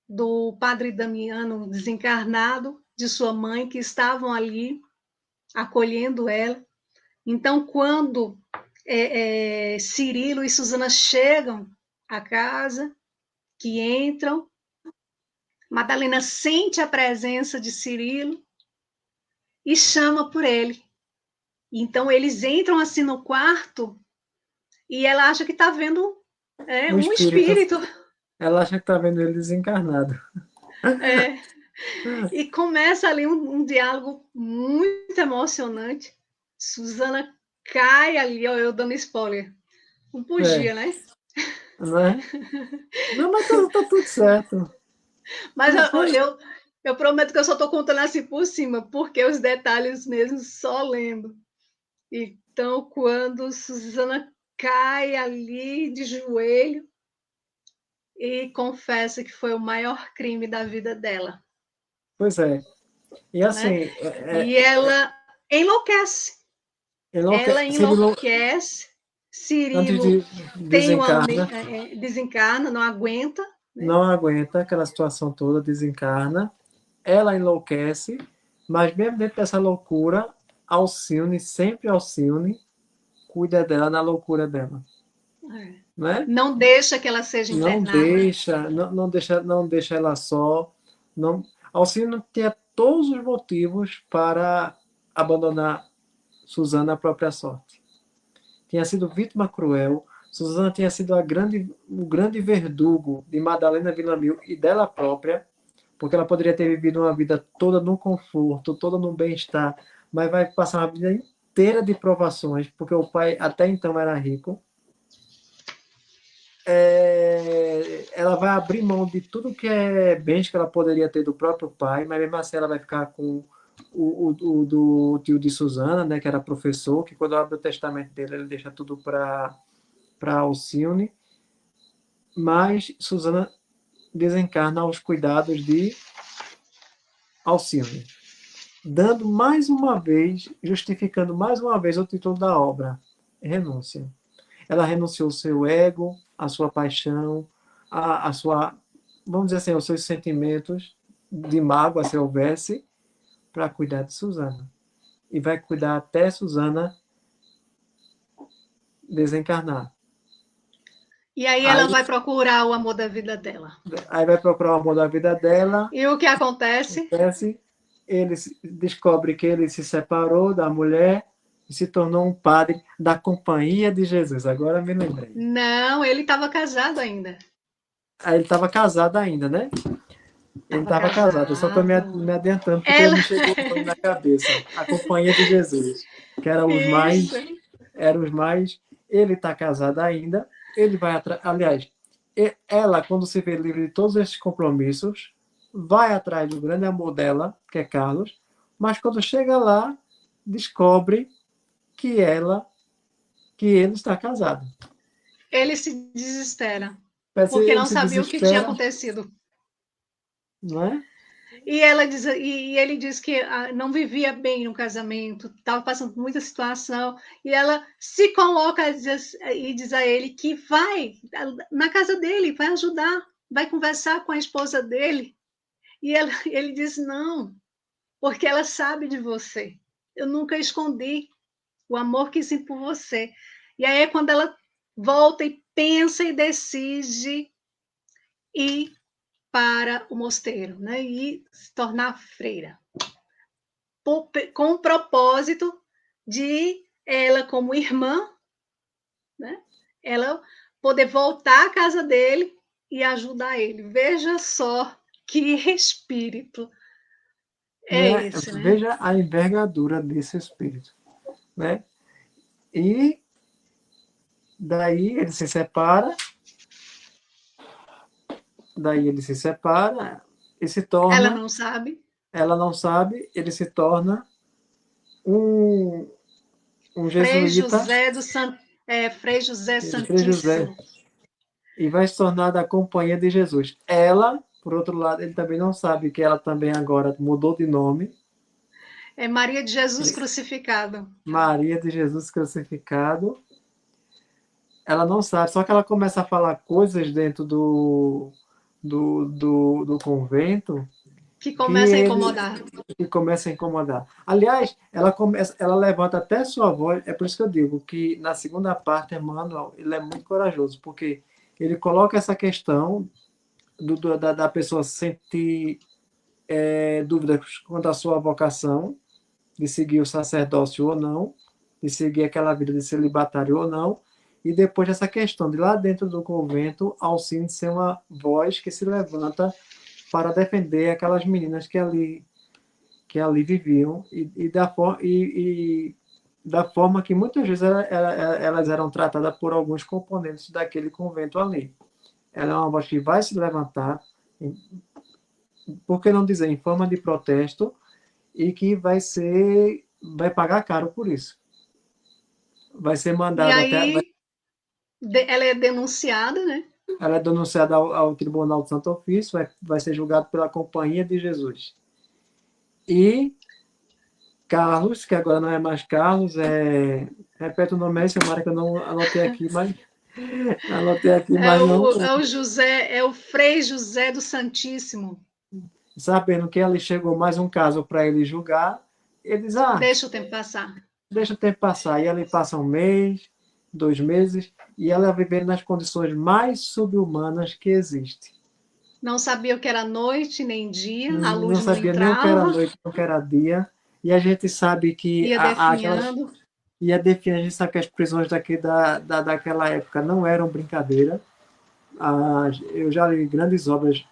do padre Damiano desencarnado, de sua mãe, que estavam ali acolhendo ela. Então, quando Cirilo e Susana chegam à casa, que entram, Madalena sente a presença de Cirilo e chama por ele. Então, eles entram assim no quarto e ela acha que está vendo Um um espírito. espírito. Ela acha que está vendo ele desencarnado. É, e começa ali um diálogo muito emocionante. Susana cai ali, ó, eu dando spoiler. Não É, podia, né? né? Não, mas tá tudo certo. Mas eu prometo que eu só estou contando assim por cima, porque os detalhes mesmo só lendo. Então, quando Susana cai ali de joelho e confessa que foi o maior crime da vida dela, Pois é. E né? assim, E ela enlouquece. Ela se ele enlouquece. antes Cirilo de tem uma desencarna, desencarna, não aguenta, né? não aguenta aquela situação toda, desencarna, ela enlouquece, mas mesmo dentro dessa loucura, Alcione, sempre Alcione, cuida dela na loucura dela, É. né? Não deixa que ela seja Não internada. deixa, não deixa ela só, não, Alcione tinha todos os motivos para abandonar Suzana à própria sorte. Tinha sido vítima cruel, Suzana tinha sido o grande verdugo de Madalena Villamil e dela própria, porque ela poderia ter vivido uma vida toda no conforto, toda no bem-estar, mas vai passar uma vida inteira de provações, porque o pai até então era rico. Ela vai abrir mão de tudo que é bens que ela poderia ter do próprio pai, mas mesmo assim ela vai ficar com o do tio de Suzana, né, que era professor, que quando abre o testamento dele, ele deixa tudo para Alcione, mas Suzana desencarna aos cuidados de Alcione, dando mais uma vez, justificando mais uma vez o título da obra, Renúncia. Ela renunciou ao seu ego, à sua paixão, à sua, vamos dizer assim, aos seus sentimentos de mágoa, se houvesse, para cuidar de Susana. E vai cuidar até Susana desencarnar. E aí ela Aí, vai procurar o amor da vida dela. aí vai procurar o amor da vida dela, E o que acontece? acontece, ele descobre que ele se separou da mulher e se tornou um padre da Companhia de Jesus. Agora me lembrei. Não, ele estava casado ainda. Aí ele estava casado ainda, né? Ele Estava estava casado. Eu só estou casado. me adiantando porque Ela. me chegou o nome na cabeça. A Companhia de Jesus, que eram os mais, Isso. eram os mais. Ele está casado ainda. Ele vai atrás. Aliás, ela, quando se vê livre de todos esses compromissos, vai atrás do grande amor dela, que é Carlos. Mas quando chega lá, descobre que que ele está casado. Ele se desespera, Parece que porque ele não se sabia o que tinha desespera, acontecido. não é? E ele diz que não vivia bem no casamento, estava passando por muita situação, e ela se coloca e diz a ele que vai na casa dele, vai ajudar, vai conversar com a esposa dele. E ele diz: não, porque ela sabe de você. Eu nunca escondi o amor que sinto por você. E aí é quando ela volta e pensa e decide ir para o mosteiro, né? E se tornar freira, com o propósito de ela, como irmã, né? Ela poder voltar à casa dele e ajudar ele. Veja só que espírito é Né? esse, né? Veja a envergadura desse espírito, né? E daí ele se separa, daí ele se separa e se Ela torna, não sabe. ela não sabe, ele se torna um, um Frei jesuíta, José do San... Frei José Frei José, Santíssimo. e vai se tornar da companhia de Jesus. Ela, por outro lado, ele também não sabe que ela também agora mudou de nome, É Maria de Jesus crucificado. Maria de Jesus crucificado. Ela não sabe, só que ela começa a falar coisas dentro do convento Que que começa a ele incomodar. que começa a incomodar. Aliás, ela levanta até sua voz, é por isso que eu digo que na segunda parte, Emmanuel, ele é muito corajoso, porque ele coloca essa questão da pessoa sentir dúvidas quanto à sua vocação, de seguir o sacerdócio ou não, de seguir aquela vida de celibatário ou não, e depois essa questão de lá dentro do convento, Alcine ser uma voz que se levanta para defender aquelas meninas que ali viviam e da forma que muitas vezes elas eram tratadas por alguns componentes daquele convento ali. Ela é uma voz que vai se levantar, por que não dizer, em forma de protesto, e que vai pagar caro por isso. Vai ser E mandada até, aí ela é denunciada, né? ela é denunciada ao Tribunal do Santo Ofício, vai ser julgado pela Companhia de Jesus. E Carlos, que agora não é mais Carlos, repete o nome aí, Samara, que eu não anotei aqui, mas não, É o José, é o Frei José do Santíssimo. sabendo que ali chegou mais um caso para ele julgar, ele diz, Deixa o tempo passar. deixa o tempo passar. E ali passa um mês, 2 meses, e ela vivendo nas condições mais subhumanas que existem. Não sabia o que era noite nem dia, a Não luz não sabia nem o que era entrava, noite, nem o que era dia. E a gente sabe que ia aquelas. definhando. E a gente sabe que as prisões daquela época não eram brincadeira. Eu já li grandes obras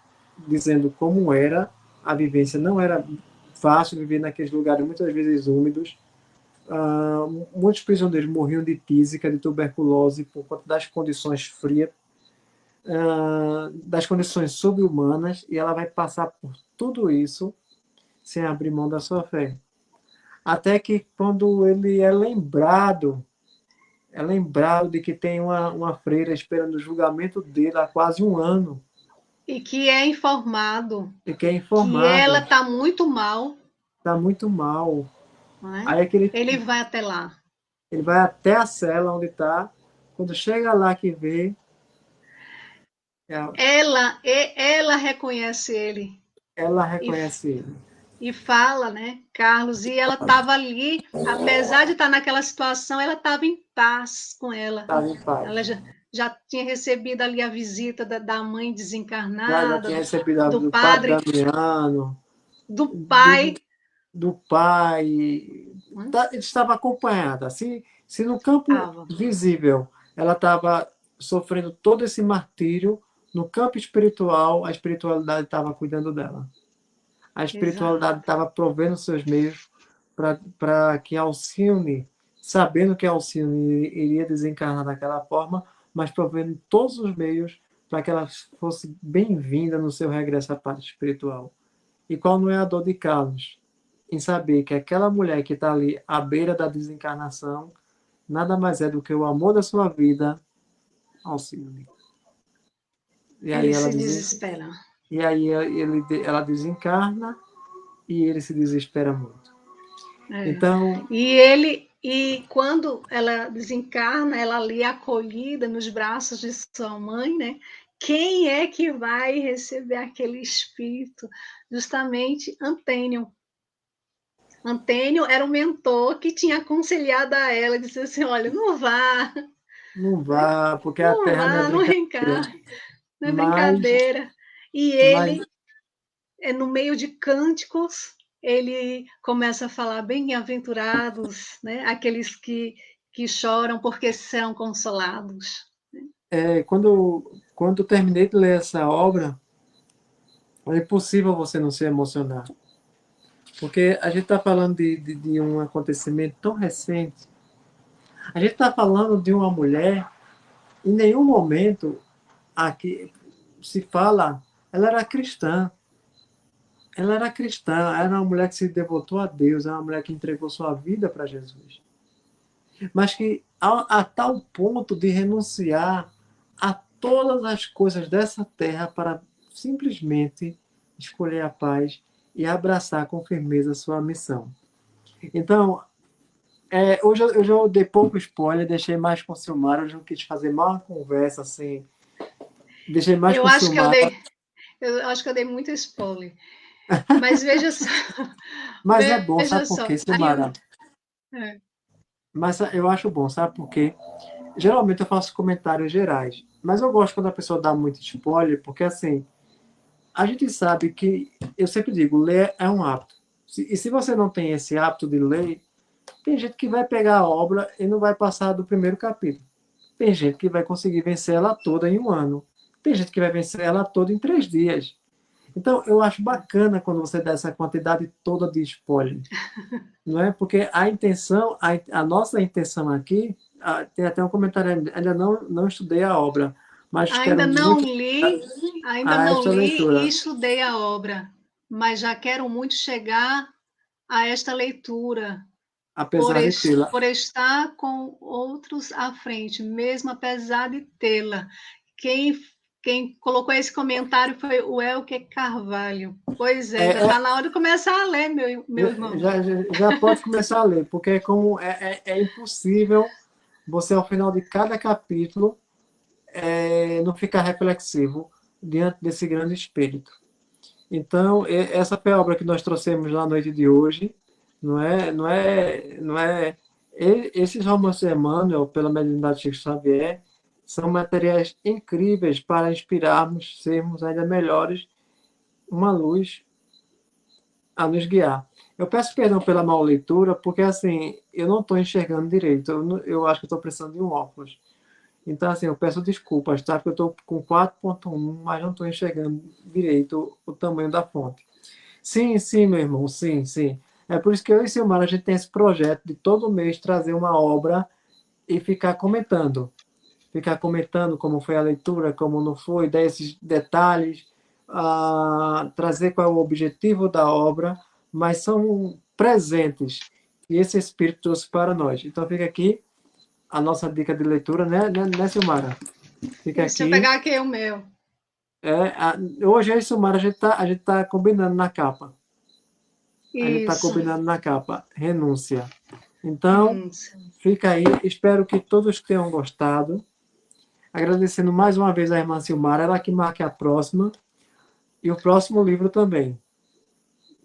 dizendo como era a vivência. Não era fácil viver naqueles lugares, muitas vezes úmidos. Muitos prisioneiros morriam de tísica, de tuberculose, por conta das condições frias, das condições subhumanas, e ela vai passar por tudo isso sem abrir mão da sua fé. Até que quando ele é lembrado de que tem uma freira esperando o julgamento dele há quase um ano, E que é informado e que é que ela informado, está muito mal, está muito mal. não é? Aí é que ele, Ele vai até lá. ele vai até a cela onde está, quando chega lá que vê, Ela reconhece ele ela e, reconhece ele. e fala, né, Carlos? E ela estava ali, apesar de estar naquela situação, ela estava em paz com ela. Estava em Ela paz. já tinha recebido ali a visita da mãe Já desencarnada, tinha recebido a do do padre padre, Damiano, do do, pai. do pai. Estava acompanhada. Se no campo Estava, visível ela estava sofrendo todo esse martírio, no campo espiritual, a espiritualidade estava cuidando dela. A espiritualidade exato. estava provendo seus meios para que Alcione, sabendo que Alcione iria desencarnar daquela forma, mas provendo todos os meios para que ela fosse bem-vinda no seu regresso à parte espiritual. E qual não é a dor de Carlos? Em saber que aquela mulher que está ali à beira da desencarnação nada mais é do que o amor da sua vida, Alcione. E aí Ele ela se diz, desespera. e aí ela desencarna e ele se desespera muito. É. Então, E quando ela desencarna, ela ali é acolhida nos braços de sua mãe, né? Quem é que vai receber aquele espírito? Justamente Antênio. Antênio era o mentor que tinha aconselhado a ela, disse assim: olha, não vá, não né? vá, porque a Não Terra não é vá, não brincadeira. reencarne, não é Mas, brincadeira. E mas ele no meio de cânticos, ele começa a falar bem-aventurados, né? Aqueles que choram porque serão consolados. quando eu terminei de ler essa obra, é impossível você não se emocionar. Porque a gente está falando de um acontecimento tão recente. A gente está falando de uma mulher, em nenhum momento aqui se fala, ela era cristã. Ela era cristã, era uma mulher que se devotou a Deus, era uma mulher que entregou sua vida para Jesus. Mas que a tal ponto de renunciar a todas as coisas dessa terra para simplesmente escolher a paz e abraçar com firmeza a sua missão. Então, hoje eu dei pouco spoiler, deixei mais com o Silmar, hoje eu não quis fazer mais uma conversa assim, deixei mais Eu com o acho que Silmar. eu acho que eu dei muito spoiler. Mas veja só, Mas é bom, veja sabe por só. quê, Silmara? É, Mas eu acho bom, sabe por quê? Geralmente eu faço comentários gerais, mas eu gosto quando a pessoa dá muito spoiler, porque assim, a gente sabe que, eu sempre digo, ler é um hábito. E se você não tem esse hábito de ler, tem gente que vai pegar a obra e não vai passar do primeiro capítulo. Tem gente que vai conseguir vencer ela toda em um ano. Tem gente que vai vencer ela toda em 3 dias. Então, eu acho bacana quando você dá essa quantidade toda de spoiler, não é? Porque a intenção, a nossa intenção aqui, tem até um comentário, ainda não estudei a obra, mas quero Ainda não muito li, ainda a não esta li e leitura, estudei a obra, mas já quero muito chegar a esta leitura, apesar de tê-la. por estar com outros à frente, mesmo apesar de tê-la. Quem, quem colocou esse comentário foi o Elke Carvalho. Pois é, já É, está na hora de começar a ler, meu irmão. já pode começar a ler, porque é impossível você, ao final de cada capítulo, não ficar reflexivo diante desse grande espírito. Então, essa foi a obra que nós trouxemos na noite de hoje. Esses romances de Emmanuel, pela mediunidade de Chico Xavier, são materiais incríveis para inspirarmos, sermos ainda melhores, uma luz a nos guiar. Eu peço perdão pela mal leitura, porque assim, eu não estou enxergando direito. Eu acho que estou precisando de um óculos. Então, assim, eu peço desculpas, tá? Porque eu estou com 4.1, mas não estou enxergando direito o tamanho da fonte. Sim, sim, meu irmão, sim, sim. É por isso que eu e Silmar, a gente tem esse projeto de todo mês trazer uma obra e ficar comentando. Ficar comentando como foi a leitura, como não foi, dar esses detalhes, trazer qual é o objetivo da obra, mas são presentes que esse Espírito trouxe para nós. Então fica aqui a nossa dica de leitura, né, Silmara? Fica Deixa eu aqui. pegar aqui o meu. Hoje eu e Silmara a gente tá combinando na capa. A gente está Isso. combinando na capa. Renúncia. Então, Renúncia. fica aí. Espero que todos tenham gostado. Agradecendo mais uma vez a irmã Silmara, ela que marque a próxima. E o próximo livro também.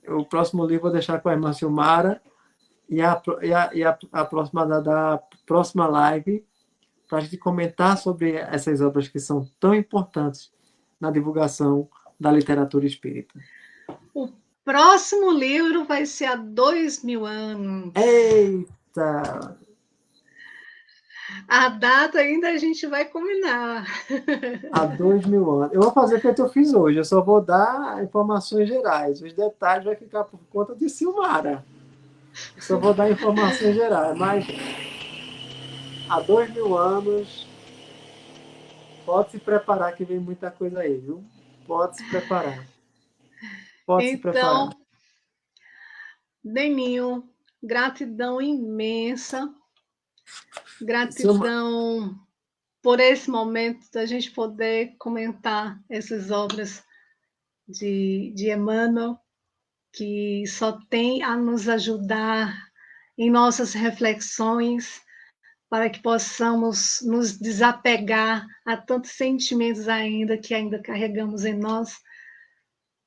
O próximo livro eu vou deixar com a irmã Silmara. A próxima da próxima live, para a gente comentar sobre essas obras que são tão importantes na divulgação da literatura espírita. O próximo livro vai ser há 2000 anos. Eita! A data ainda a gente vai combinar. Há 2.000 anos. Eu vou fazer feito eu fiz hoje. Eu só vou dar informações gerais. Os detalhes vai ficar por conta de Silmara. Eu só vou dar informações gerais. Mas há 2.000 anos, pode se preparar que vem muita coisa aí, viu? Pode se preparar. Pode se preparar. Então, Deninho, gratidão imensa, Silma- gratidão por esse momento da gente poder comentar essas obras de Emmanuel, que só tem a nos ajudar em nossas reflexões, para que possamos nos desapegar a tantos sentimentos ainda que ainda carregamos em nós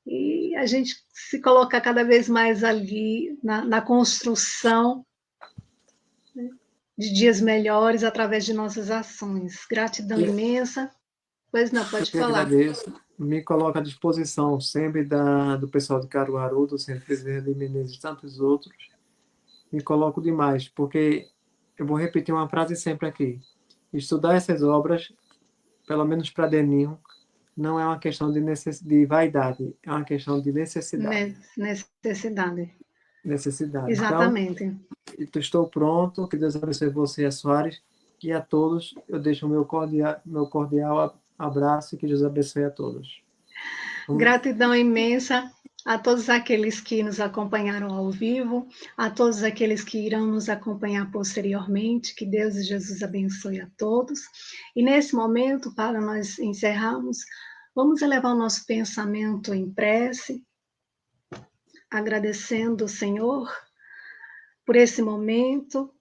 e a gente se colocar cada vez mais ali na construção de dias melhores através de nossas ações. Gratidão Eu imensa. Pois não, pode que falar. agradeço. Me coloco à disposição sempre do pessoal de Caruaru, do Centro Bezerra de Menezes e tantos outros. Me coloco demais, porque eu vou repetir uma frase sempre aqui. Estudar essas obras, pelo menos para Deninho, não é uma questão de vaidade, é uma questão de necessidade. Necessidade. Necessidade. Então, Exatamente. estou pronto, que Deus abençoe você e a Soares, e a todos eu deixo o meu cordial abraço e que Deus abençoe a todos. Gratidão imensa a todos aqueles que nos acompanharam ao vivo, a todos aqueles que irão nos acompanhar posteriormente. Que Deus e Jesus abençoe a todos. E nesse momento, para nós encerrarmos, vamos elevar o nosso pensamento em prece, agradecendo o Senhor por esse momento,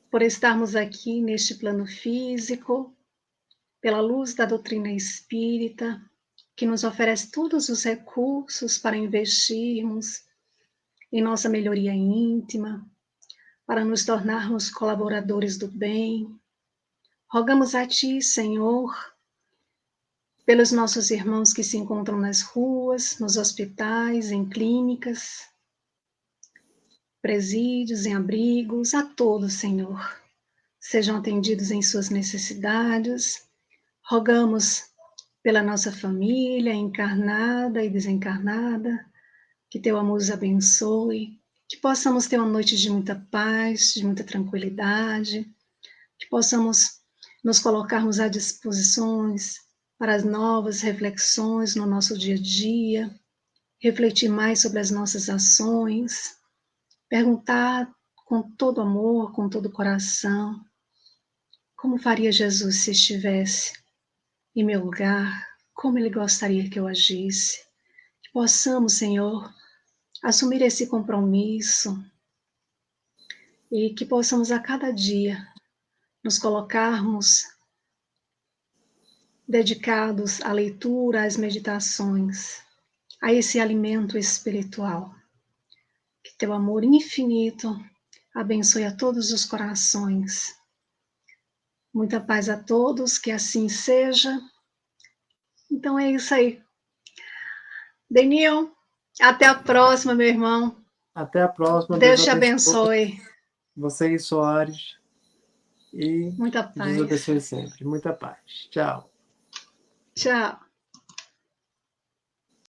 por estarmos aqui neste plano físico, pela luz da doutrina espírita, que nos oferece todos os recursos para investirmos em nossa melhoria íntima, para nos tornarmos colaboradores do bem. Rogamos a Ti, Senhor, pelos nossos irmãos que se encontram nas ruas, nos hospitais, em clínicas, presídios, em abrigos, a todos, Senhor. Sejam atendidos em suas necessidades. Rogamos pela nossa família, encarnada e desencarnada, que teu amor os abençoe, que possamos ter uma noite de muita paz, de muita tranquilidade, que possamos nos colocarmos à disposição para as novas reflexões no nosso dia a dia, refletir mais sobre as nossas ações, perguntar com todo amor, com todo coração, como faria Jesus se estivesse em meu lugar, como ele gostaria que eu agisse. Que possamos, Senhor, assumir esse compromisso e que possamos a cada dia nos colocarmos dedicados à leitura, às meditações, a esse alimento espiritual. Que teu amor infinito abençoe a todos os corações. Muita paz a todos, que assim seja. Então é isso aí. Denil, até a próxima, meu irmão. Até a próxima. Deus te abençoe. Você e Soares. E Muita Deus paz. abençoe sempre. Muita paz. Tchau. Tchau.